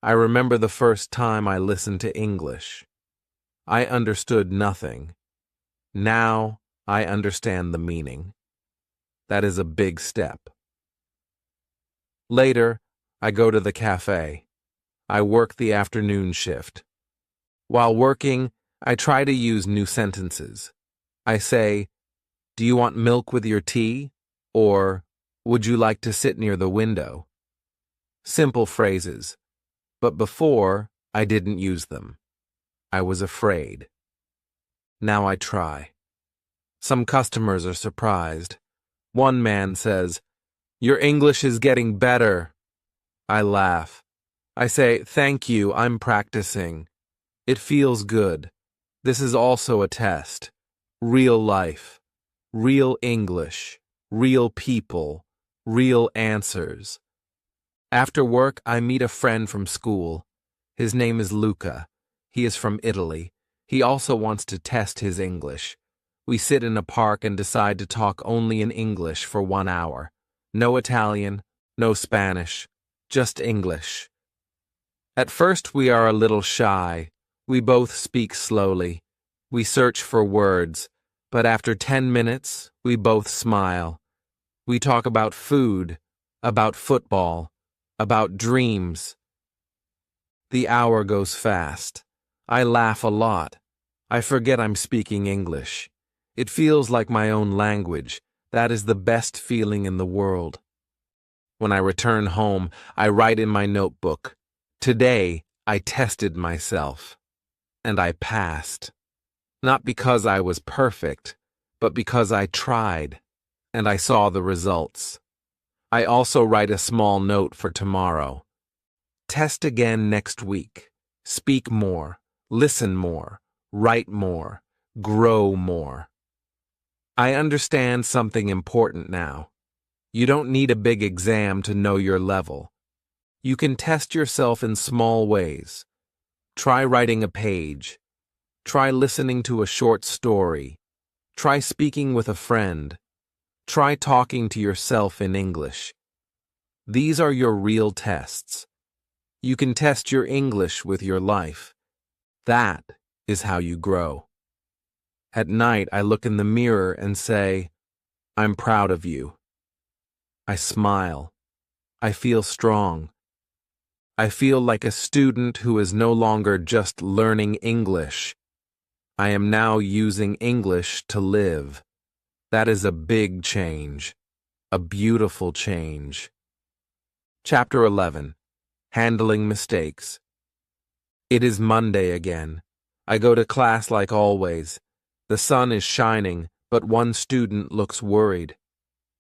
I remember the first time I listened to English. I understood nothing. Now I understand the meaning. That is a big step. Later, I go to the cafe. I work the afternoon shift. While working, I try to use new sentences. I say, "Do you want milk with your tea?" Or, "Would you like to sit near the window?" Simple phrases. But before, I didn't use them. I was afraid. Now I try. Some customers are surprised. One man says, "Your English is getting better." I laugh. I say, "Thank you, I'm practicing." It feels good. This is also a test. Real life. Real English. Real people. Real answers. After work, I meet a friend from school. His name is Luca. He is from Italy. He also wants to test his English. We sit in a park and decide to talk only in English for 1 hour. No Italian, no Spanish, just English. At first we are a little shy. We both speak slowly. We search for words, but after 10 minutes, we both smile. We talk about food, about football, about dreams. The hour goes fast. I laugh a lot. I forget I'm speaking English. It feels like my own language. That is the best feeling in the world. When I return home, I write in my notebook, "Today, I tested myself." And I passed. Not because I was perfect, but because I tried, and I saw the results. I also write a small note for tomorrow. Test again next week. Speak more, listen more, write more, grow more. I understand something important now. You don't need a big exam to know your level. You can test yourself in small ways. Try writing a page. Try listening to a short story. Try speaking with a friend. Try talking to yourself in English. These are your real tests. You can test your English with your life. That is how you grow. At night, I look in the mirror and say, "I'm proud of you." I smile. I feel strong. I feel like a student who is no longer just learning English. I am now using English to live. That is a big change. A beautiful change. Chapter 11. Handling Mistakes. It is Monday again. I go to class like always. The sun is shining, but one student looks worried.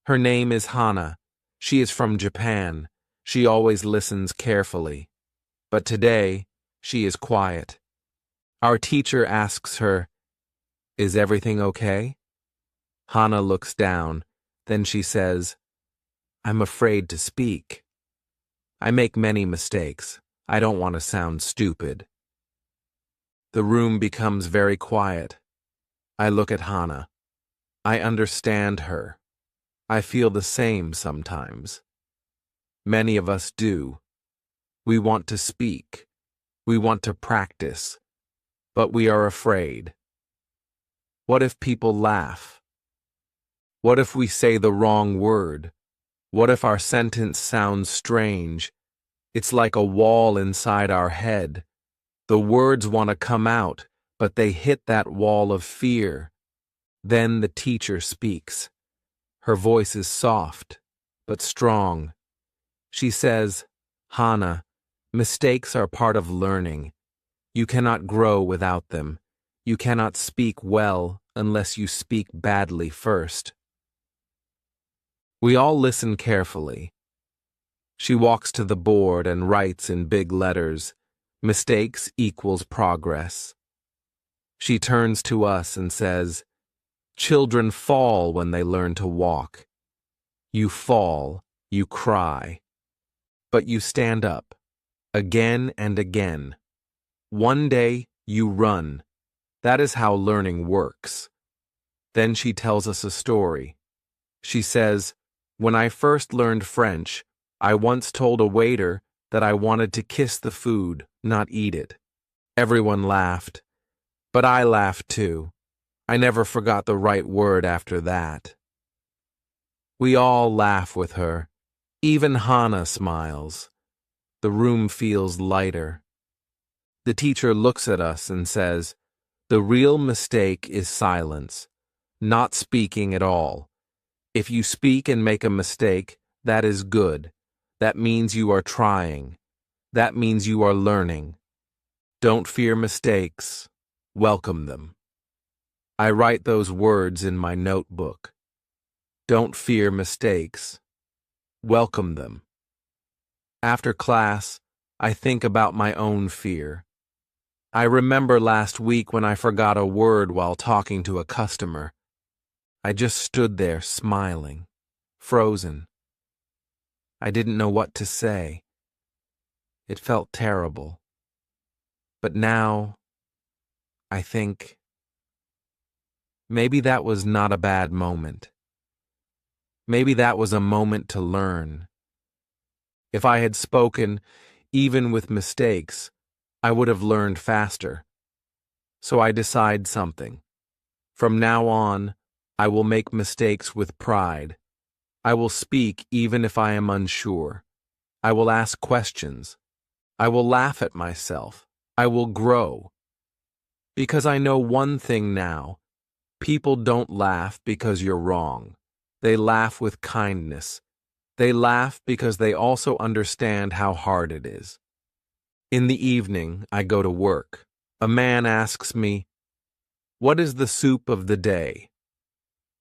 Her name is Hana. She is from Japan. She always listens carefully. But today, she is quiet. Our teacher asks her, "Is everything okay?" Hana looks down. Then she says, "I'm afraid to speak. I make many mistakes. I don't want to sound stupid." The room becomes very quiet. I look at Hana. I understand her. I feel the same sometimes. Many of us do. We want to speak. We want to practice. But we are afraid. What if people laugh? What if we say the wrong word? What if our sentence sounds strange? It's like a wall inside our head. The words want to come out, but they hit that wall of fear. Then the teacher speaks. Her voice is soft, but strong. She says, "Hana, mistakes are part of learning. You cannot grow without them. You cannot speak well unless you speak badly first." We all listen carefully. She walks to the board and writes in big letters, "Mistakes equals progress." She turns to us and says, "Children fall when they learn to walk. You fall, you cry. But you stand up, again and again. One day, you run. That is how learning works. Then she tells us a story. She says, "When I first learned French, I once told a waiter that I wanted to kiss the food, not eat it. Everyone laughed. But I laughed too. I never forgot the right word after that." We all laugh with her. Even Hannah smiles. The room feels lighter. The teacher looks at us and says, "The real mistake is silence, not speaking at all. If you speak and make a mistake, that is good. That means you are trying. That means you are learning. Don't fear mistakes. Welcome them." I write those words in my notebook. Don't fear mistakes. Welcome them. After class, I think about my own fear. I remember last week when I forgot a word while talking to a customer. I just stood there smiling, frozen. I didn't know what to say. It felt terrible. But now, I think, maybe that was not a bad moment. Maybe that was a moment to learn. If I had spoken, even with mistakes, I would have learned faster. So I decide something. From now on, I will make mistakes with pride. I will speak even if I am unsure. I will ask questions. I will laugh at myself. I will grow. Because I know one thing now. People don't laugh because you're wrong. They laugh with kindness. They laugh because they also understand how hard it is. In the evening, I go to work. A man asks me, "What is the soup of the day?"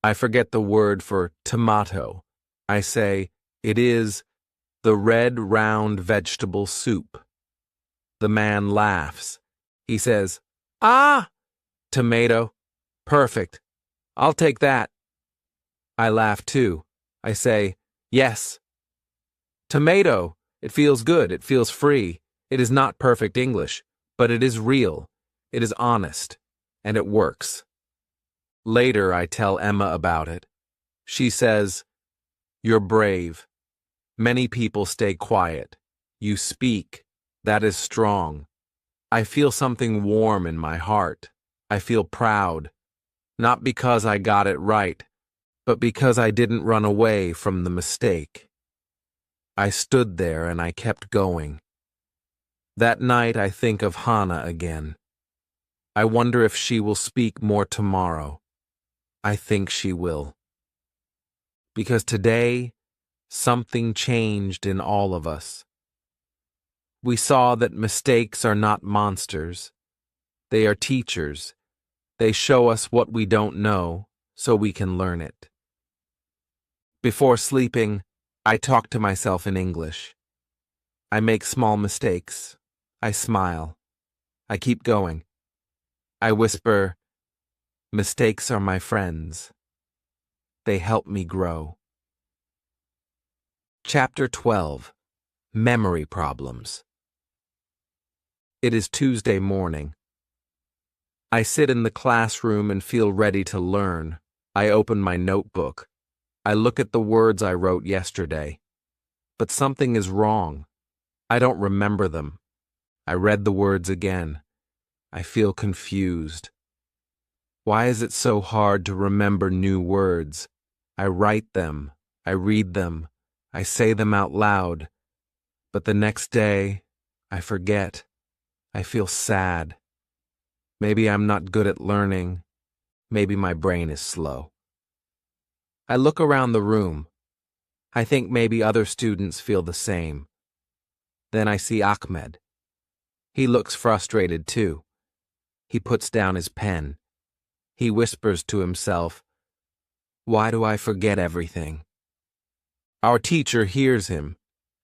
I forget the word for tomato. I say, "It is the red round vegetable soup." The man laughs. He says, "Ah, tomato. Perfect. I'll take that." I laugh too. I say, "Yes. Tomato. It feels good. It feels free. It is not perfect English, but it is real. It is honest. And it works." Later, I tell Emma about it. She says, "You're brave. Many people stay quiet. You speak. That is strong." I feel something warm in my heart. I feel proud. Not because I got it right, but because I didn't run away from the mistake. I stood there and I kept going. That night I think of Hannah again. I wonder if she will speak more tomorrow. I think she will. Because today, something changed in all of us. We saw that mistakes are not monsters. They are teachers. They show us what we don't know, so we can learn it. Before sleeping, I talk to myself in English. I make small mistakes. I smile. I keep going. I whisper, "Mistakes are my friends. They help me grow." Chapter 12. Memory Problems. It is Tuesday morning. I sit in the classroom and feel ready to learn. I open my notebook. I look at the words I wrote yesterday. But something is wrong. I don't remember them. I read the words again. I feel confused. Why is it so hard to remember new words? I write them. I read them. I say them out loud. But the next day, I forget. I feel sad. Maybe I'm not good at learning. Maybe my brain is slow. I look around the room. I think maybe other students feel the same. Then I see Ahmed. He looks frustrated too. He puts down his pen. He whispers to himself, "Why do I forget everything?" Our teacher hears him.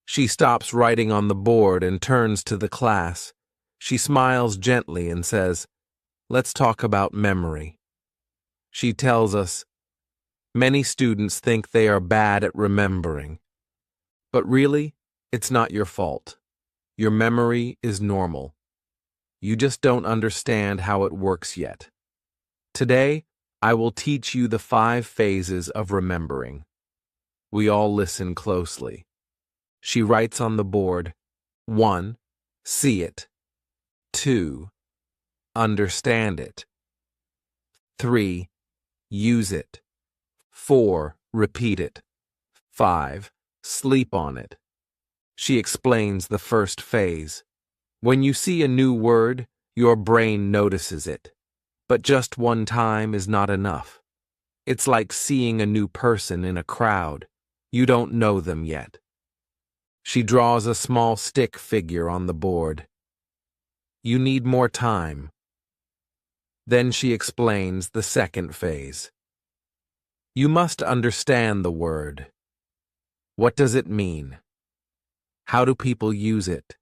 She stops writing on the board and turns to the class. She smiles gently and says, "Let's talk about memory." She tells us, "Many students think they are bad at remembering. But really, It's not your fault. Your memory is normal. You just don't understand how it works yet. Today, I will teach you the 5 phases of remembering. We all listen closely. She writes on the board: 1. See it. 2. Understand it. 3. Use it. 4. Repeat it. 5. Sleep on it. She explains the first phase. When you see a new word, your brain notices it. But just one time is not enough. It's like seeing a new person in a crowd. You don't know them yet. She draws a small stick figure on the board. You need more time. Then she explains the second phase. You must understand the word. What does it mean? How do people use it?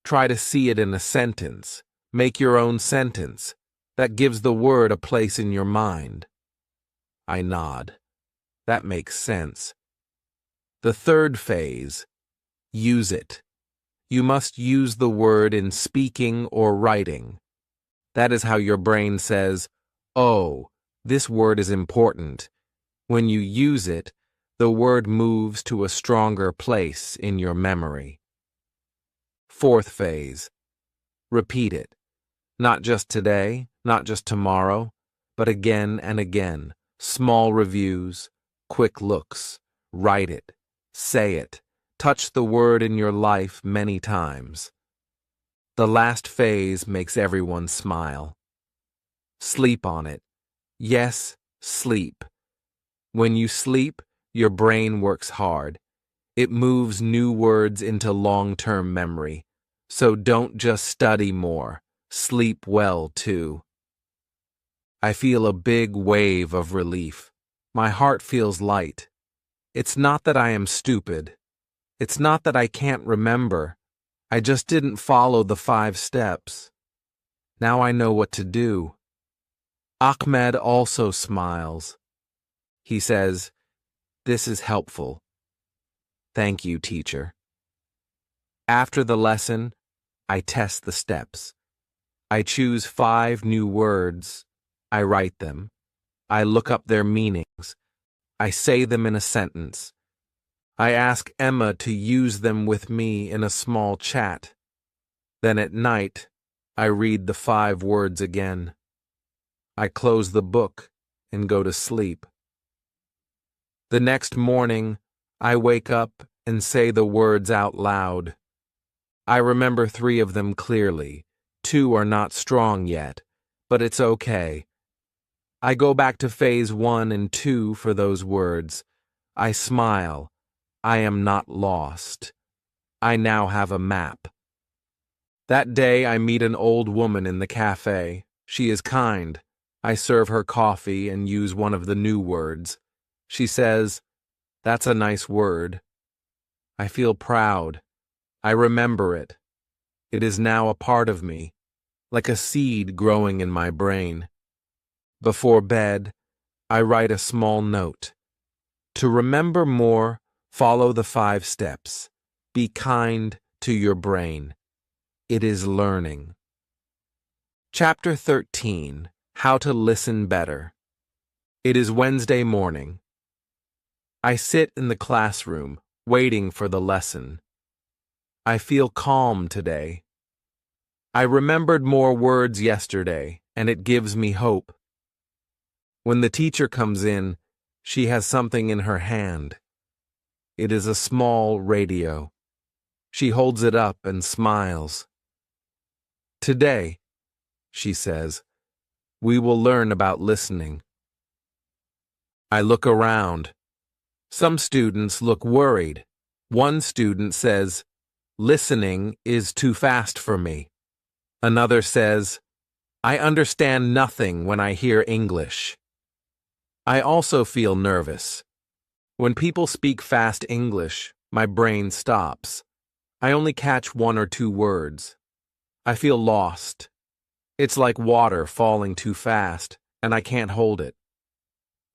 Try to see it in a sentence. Make your own sentence. That gives the word a place in your mind. I nod. That makes sense. The third phase. Use it. You must use the word in speaking or writing. That is how your brain says, oh, this word is important. When you use it, the word moves to a stronger place in your memory. Fourth phase. Repeat it. Not just today, not just tomorrow, but again and again. Small reviews, quick looks. Write it. Say it. Touch the word in your life many times. The last phase makes everyone smile. Sleep on it. Yes, sleep. When you sleep, your brain works hard. It moves new words into long-term memory. So don't just study more. Sleep well, too. I feel a big wave of relief. My heart feels light. It's not that I am stupid. It's not that I can't remember. I just didn't follow the 5 steps. Now I know what to do. Ahmed also smiles. He says, "This is helpful. Thank you, teacher." After the lesson, I test the steps. I choose 5 new words. I write them. I look up their meanings. I say them in a sentence. I ask Emma to use them with me in a small chat. Then at night, I read the 5 words again. I close the book and go to sleep. The next morning, I wake up and say the words out loud. I remember 3 of them clearly. 2 are not strong yet, but it's okay. I go back to phase 1 and 2 for those words. I smile. I am not lost. I now have a map. That day I meet an old woman in the cafe. She is kind. I serve her coffee and use one of the new words. She says, "That's a nice word." I feel proud. I remember it. It is now a part of me, like a seed growing in my brain. Before bed, I write a small note. To remember more, follow the 5 steps. Be kind to your brain. It is learning. Chapter 13. How to Listen Better. It is Wednesday morning. I sit in the classroom, waiting for the lesson. I feel calm today. I remembered more words yesterday, and it gives me hope. When the teacher comes in, she has something in her hand. It is a small radio. She holds it up and smiles. Today, she says, we will learn about listening. I look around. Some students look worried. One student says, "Listening is too fast for me." Another says, "I understand nothing when I hear English." I also feel nervous. When people speak fast English, my brain stops. I only catch 1 or 2 words. I feel lost. It's like water falling too fast, and I can't hold it.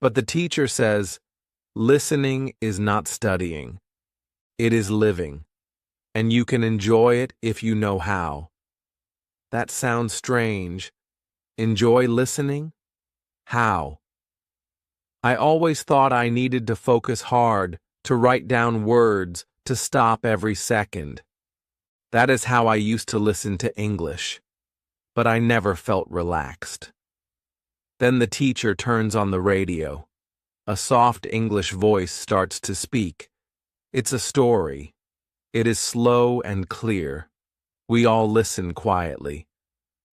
But the teacher says, listening is not studying. It is living, and you can enjoy it if you know how. That sounds strange. Enjoy listening? How? I always thought I needed to focus hard, to write down words, to stop every second. That is how I used to listen to English, but I never felt relaxed. Then the teacher turns on the radio. A soft English voice starts to speak. It's a story. It is slow and clear. We all listen quietly.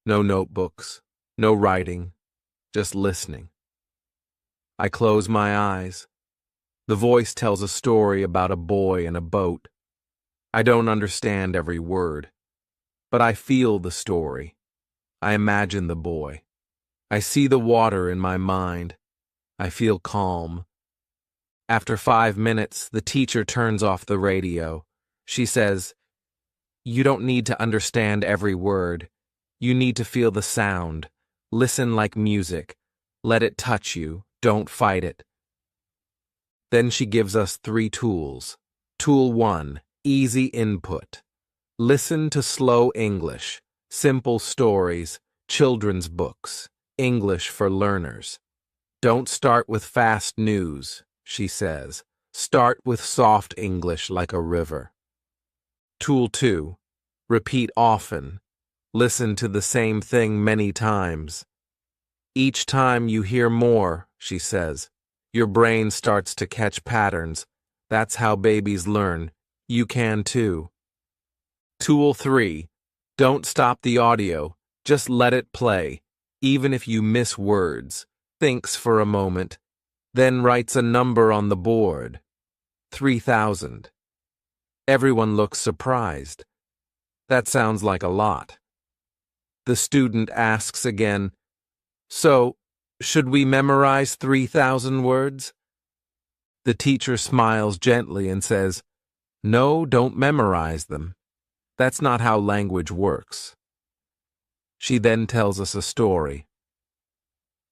No notebooks, no writing, just listening. I close my eyes. The voice tells a story about a boy and a boat. I don't understand every word, but I feel the story. I imagine the boy. I see the water in my mind. I feel calm. After 5 minutes, the teacher turns off the radio. She says, "You don't need to understand every word. You need to feel the sound. Listen like music. Let it touch you. Don't fight it." Then she gives us 3 tools. Tool 1, easy input. Listen to slow English, simple stories, children's books, English for learners. Don't start with fast news, she says. Start with soft English like a river. Tool 2, repeat often. Listen to the same thing many times. Each time you hear more, she says, your brain starts to catch patterns. That's how babies learn. You can too. Tool 3. Don't stop the audio. Just let it play. Even if you miss words. Thinks for a moment. Then writes a number on the board. 3,000. Everyone looks surprised. That sounds like a lot. The student asks again, "So, should we memorize 3,000 words?" The teacher smiles gently and says, "No, don't memorize them. That's not how language works." She then tells us a story.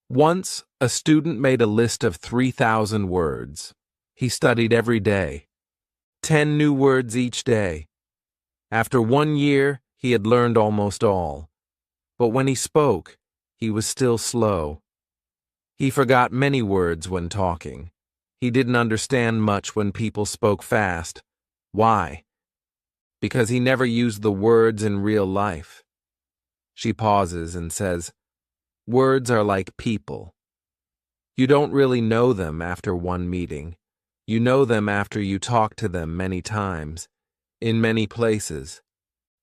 Once, a student made a list of 3,000 words. He studied every day. 10 new words each day. After 1 year, he had learned almost all. But when he spoke, he was still slow. He forgot many words when talking. He didn't understand much when people spoke fast. Why? Because he never used the words in real life. She pauses and says, "Words are like people. You don't really know them after one meeting. You know them after you talk to them many times, in many places.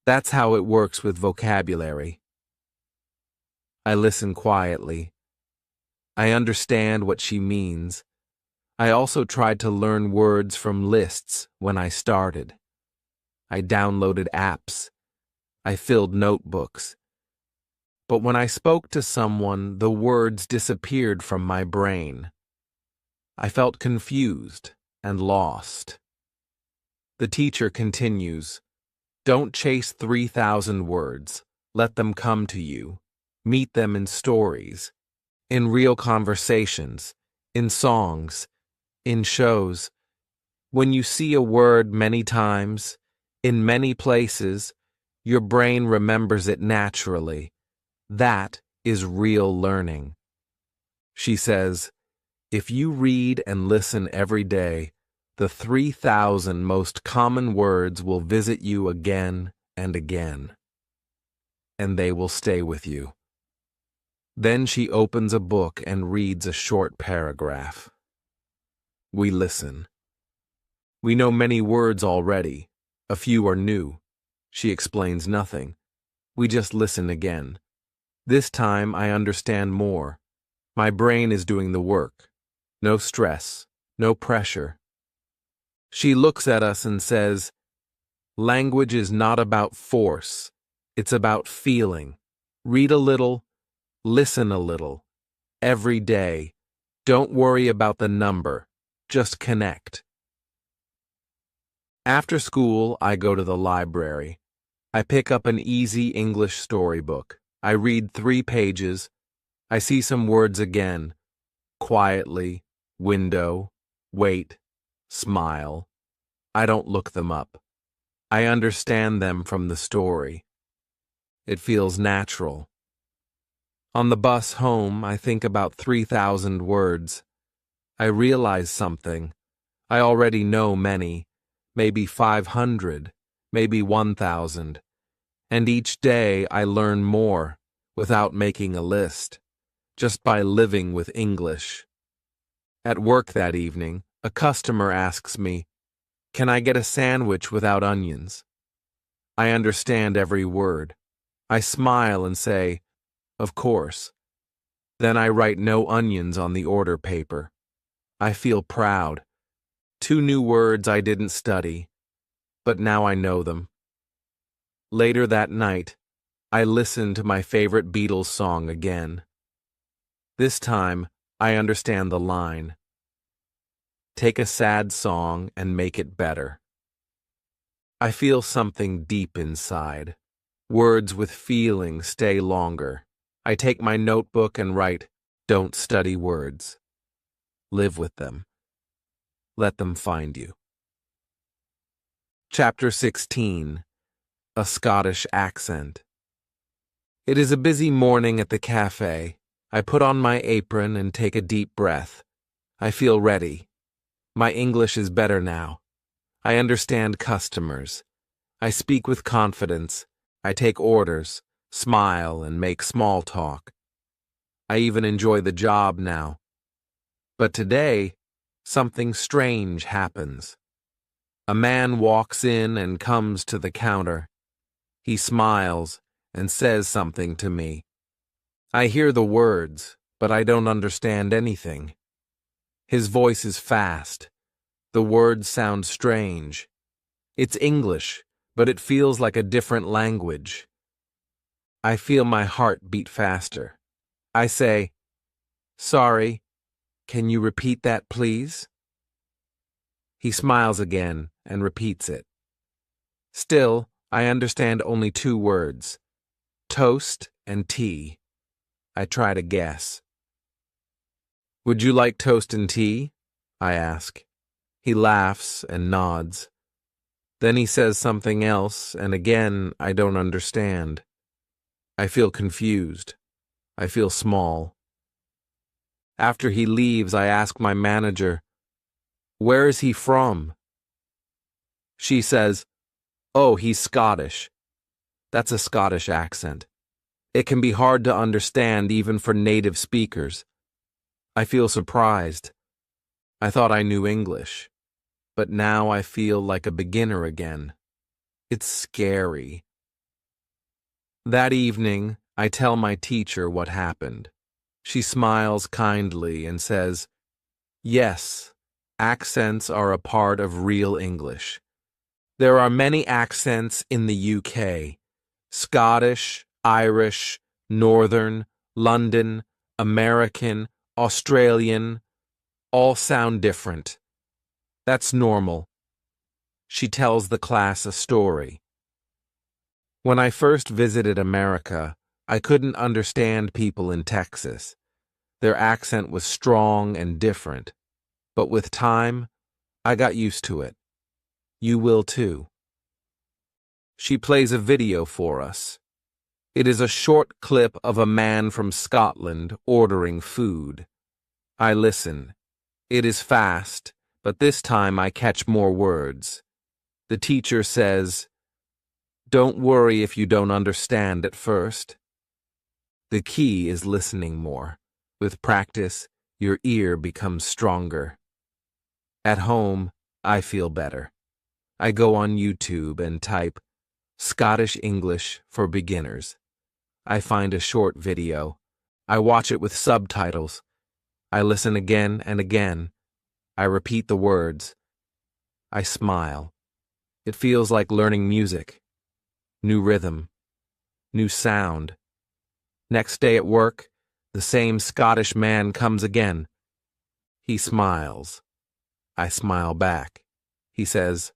That's how it works with vocabulary." I listen quietly. I understand what she means. I also tried to learn words from lists when I started. I downloaded apps. I filled notebooks. But when I spoke to someone, the words disappeared from my brain. I felt confused and lost. The teacher continues, "Don't chase 3,000 words. Let them come to you. Meet them in stories, in real conversations, in songs, in shows. When you see a word many times, in many places, your brain remembers it naturally. That is real learning." She says, "If you read and listen every day, the 3,000 most common words will visit you again and again, and they will stay with you." Then she opens a book and reads a short paragraph. We listen. We know many words already. A few are new. She explains nothing. We just listen again. This time I understand more. My brain is doing the work. No stress, no pressure. She looks at us and says, "Language is not about force. It's about feeling. Read a little, listen a little. Every day. Don't worry about the number. Just connect." After school, I go to the library. I pick up an easy English storybook. I read 3 pages. I see some words again. Quietly, window, wait, smile. I don't look them up. I understand them from the story. It feels natural. On the bus home, I think about 3,000 words. I realize something. I already know many, maybe 500, maybe 1,000. And each day I learn more, without making a list, just by living with English. At work that evening, a customer asks me, "Can I get a sandwich without onions?" I understand every word. I smile and say, "Of course." Then I write no onions on the order paper. I feel proud. 2 new words I didn't study, but now I know them. Later that night, I listen to my favorite Beatles song again. This time, I understand the line. Take a sad song and make it better. I feel something deep inside. Words with feeling stay longer. I take my notebook and write, "Don't study words. Live with them. Let them find you." Chapter 16. A Scottish Accent. It is a busy morning at the cafe. I put on my apron and take a deep breath. I feel ready. My English is better now. I understand customers. I speak with confidence. I take orders, smile, and make small talk. I even enjoy the job now. But today, something strange happens. A man walks in and comes to the counter. He smiles and says something to me. I hear the words, but I don't understand anything. His voice is fast. The words sound strange. It's English, but it feels like a different language. I feel my heart beat faster. I say, "Sorry, can you repeat that, please?" He smiles again and repeats it. Still, I understand only 2 words, toast and tea. I try to guess. "Would you like toast and tea?" I ask. He laughs and nods. Then he says something else, and again I don't understand. I feel confused. I feel small. After he leaves, I ask my manager, "Where is he from?" She says, "Oh, he's Scottish." That's a Scottish accent. It can be hard to understand even for native speakers. I feel surprised. I thought I knew English, but now I feel like a beginner again. It's scary. That evening, I tell my teacher what happened. She smiles kindly and says, "Yes, accents are a part of real English. There are many accents in the UK. Scottish, Irish, Northern, London, American, Australian, all sound different. That's normal." She tells the class a story. When I first visited America, I couldn't understand people in Texas. Their accent was strong and different. But with time, I got used to it. You will too. She plays a video for us. It is a short clip of a man from Scotland ordering food. I listen. It is fast, but this time I catch more words. The teacher says, "Don't worry if you don't understand at first." The key is listening more. With practice, your ear becomes stronger. At home, I feel better. I go on YouTube and type Scottish English for Beginners. I find a short video. I watch it with subtitles. I listen again and again. I repeat the words. I smile. It feels like learning music. New rhythm. New sound. Next day at work, the same Scottish man comes again. He smiles. I smile back. He says,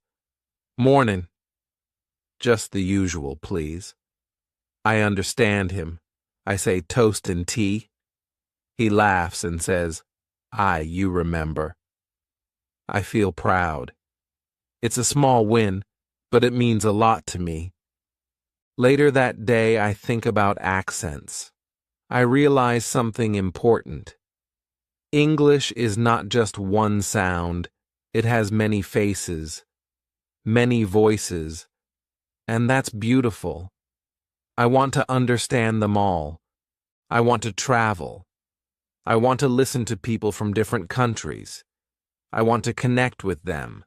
"Mornin'." Just the usual, please. I understand him. I say toast and tea. He laughs and says, "Aye, you remember." I feel proud. It's a small win, but it means a lot to me. Later that day, I think about accents. I realize something important. English is not just one sound, it has many faces, many voices, and that's beautiful. I want to understand them all. I want to travel. I want to listen to people from different countries. I want to connect with them.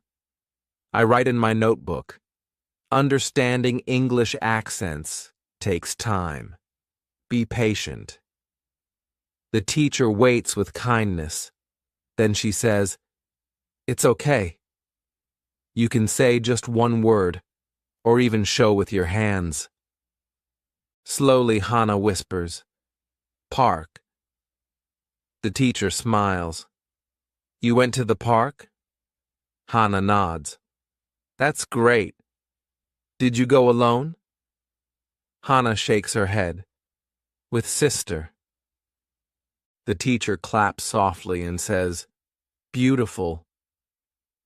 I write in my notebook, understanding English accents takes time. Be patient. The teacher waits with kindness. Then she says, "It's okay. You can say just one word, or even show with your hands." Slowly, Hannah whispers, "Park." The teacher smiles. "You went to the park?" Hannah nods. "That's great. Did you go alone?" Hannah shakes her head. "With sister." The teacher claps softly and says, "Beautiful.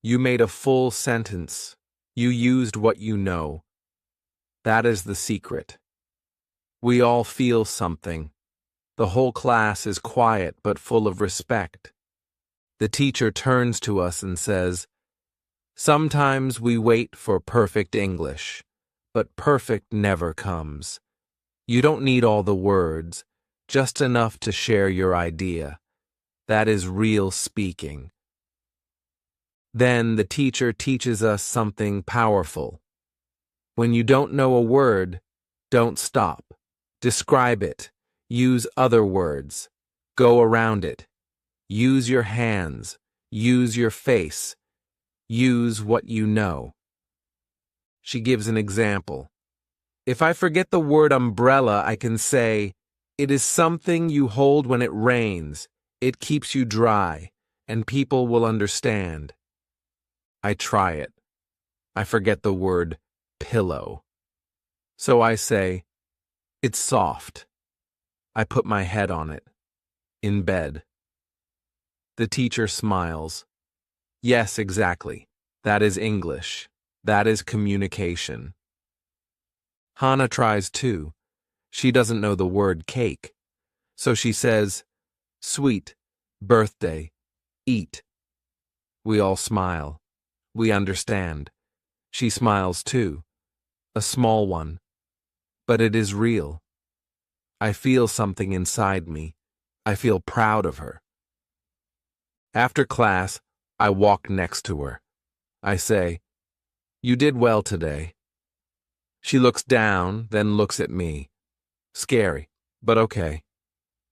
You made a full sentence. You used what you know. That is the secret." We all feel something. The whole class is quiet but full of respect. The teacher turns to us and says, "Sometimes we wait for perfect English, but perfect never comes. You don't need all the words, just enough to share your idea. That is real speaking." Then the teacher teaches us something powerful. When you don't know a word, don't stop. Describe it. Use other words. Go around it. Use your hands. Use your face. Use what you know. She gives an example. If I forget the word umbrella, I can say, "It is something you hold when it rains. It keeps you dry, and people will understand." I try it. I forget the word pillow. So I say, "It's soft." I put my head on it. In bed. The teacher smiles. Yes, exactly. That is English. That is communication. Hannah tries too. She doesn't know the word cake. So she says, "Sweet, birthday, eat." We all smile. We understand. She smiles too. A small one. But it is real. I feel something inside me. I feel proud of her. After class, I walk next to her. I say, "You did well today." She looks down, then looks at me. Scary, but okay.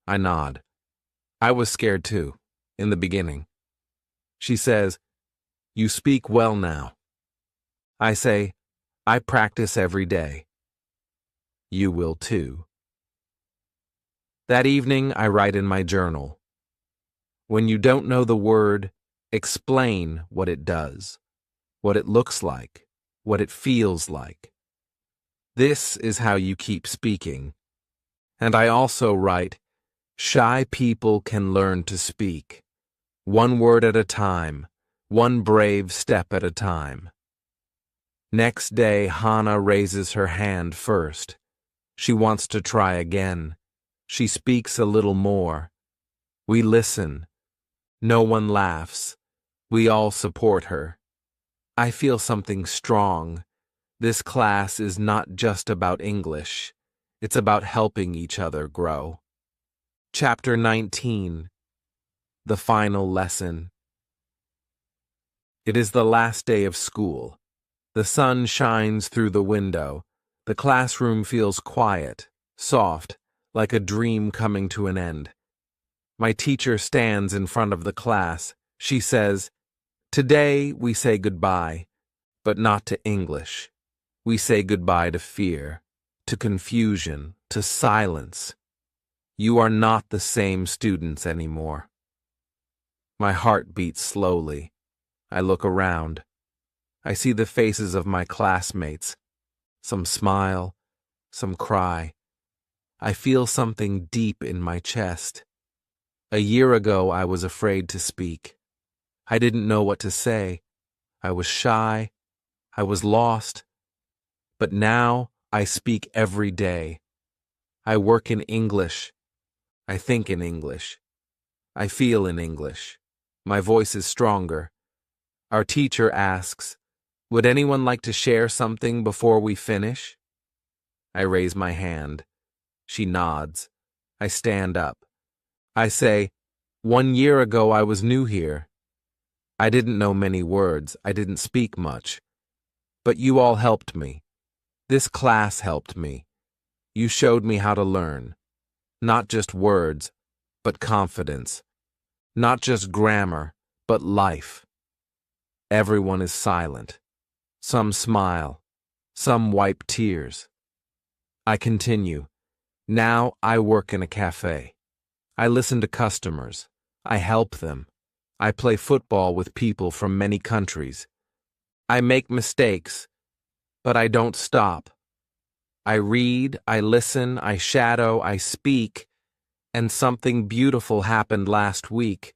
I nod. I was scared too, in the beginning. She says, "You speak well now." I say, "I practice every day." You will too. That evening, I write in my journal. When you don't know the word, explain what it does, what it looks like, what it feels like. This is how you keep speaking. And I also write, shy people can learn to speak. One word at a time, one brave step at a time. Next day, Hannah raises her hand first. She wants to try again. She speaks a little more. We listen. No one laughs. We all support her. I feel something strong. This class is not just about English. It's about helping each other grow. Chapter 19. The Final Lesson. It is the last day of school. The sun shines through the window. The classroom feels quiet, soft, like a dream coming to an end. My teacher stands in front of the class. She says, "Today we say goodbye, but not to English. We say goodbye to fear, to confusion, to silence. You are not the same students anymore." My heart beats slowly. I look around. I see the faces of my classmates. Some smile, some cry. I feel something deep in my chest. A year ago, I was afraid to speak. I didn't know what to say. I was shy. I was lost, but now I speak every day. I work in English. I think in English. I feel in English. My voice is stronger. Our teacher asks, "Would anyone like to share something before we finish?" I raise my hand. She nods. I stand up. I say, "1 year ago I was new here. I didn't know many words. I didn't speak much. But you all helped me. This class helped me. You showed me how to learn. Not just words, but confidence. Not just grammar, but life." Everyone is silent. Some smile. Some wipe tears. I continue. Now I work in a cafe. I listen to customers. I help them. I play football with people from many countries. I make mistakes, but I don't stop. I read, I listen, I shadow, I speak, and something beautiful happened last week.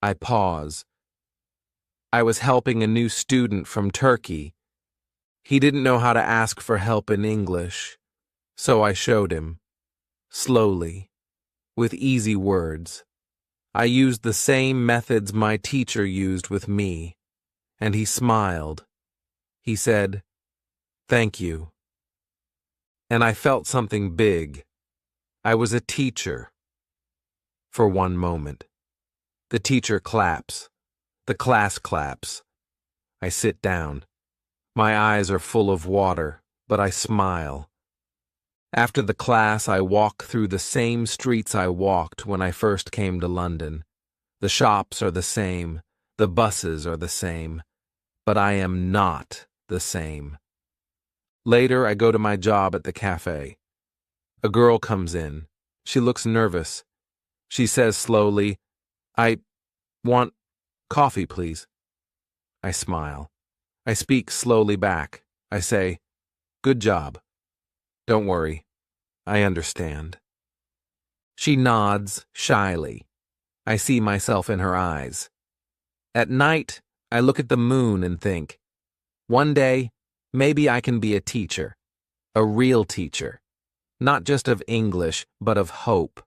I pause. I was helping a new student from Turkey. He didn't know how to ask for help in English, so I showed him. Slowly, with easy words. I used the same methods my teacher used with me, and he smiled. He said, "Thank you." And I felt something big. I was a teacher. For one moment. The teacher claps. The class claps. I sit down. My eyes are full of water, but I smile. After the class, I walk through the same streets I walked when I first came to London. The shops are the same. The buses are the same. But I am not the same. Later, I go to my job at the cafe. A girl comes in. She looks nervous. She says slowly, "I want coffee, please." I smile. I speak slowly back. I say, "Good job. Don't worry. I understand." She nods shyly. I see myself in her eyes. At night, I look at the moon and think, one day, maybe I can be a teacher. A real teacher. Not just of English, but of hope.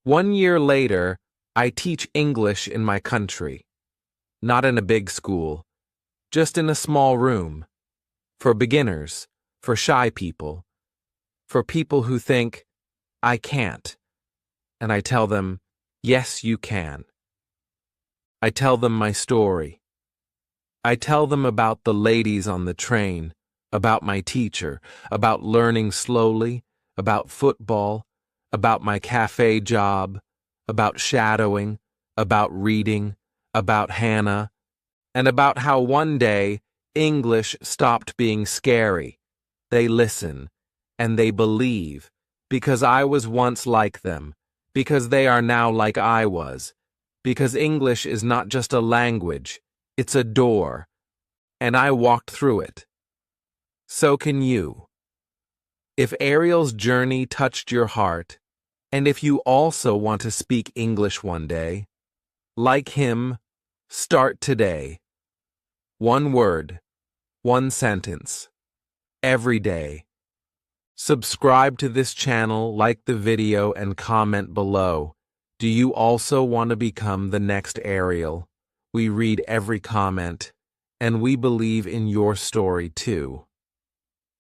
1 year later, I teach English in my country. Not in a big school. Just in a small room. For beginners. For shy people. For people who think, "I can't." And I tell them, "Yes, you can." I tell them my story. I tell them about the ladies on the train, about my teacher, about learning slowly, about football, about my cafe job, about shadowing, about reading, about Hannah, and about how one day English stopped being scary. They listen, and they believe, because I was once like them, because they are now like I was, because English is not just a language, it's a door, and I walked through it. So can you. If Ariel's journey touched your heart, and if you also want to speak English one day, like him, start today. 1 word, 1 sentence, every day. Subscribe to this channel, like the video, and comment below. Do you also want to become the next Ariel? We read every comment, and we believe in your story too.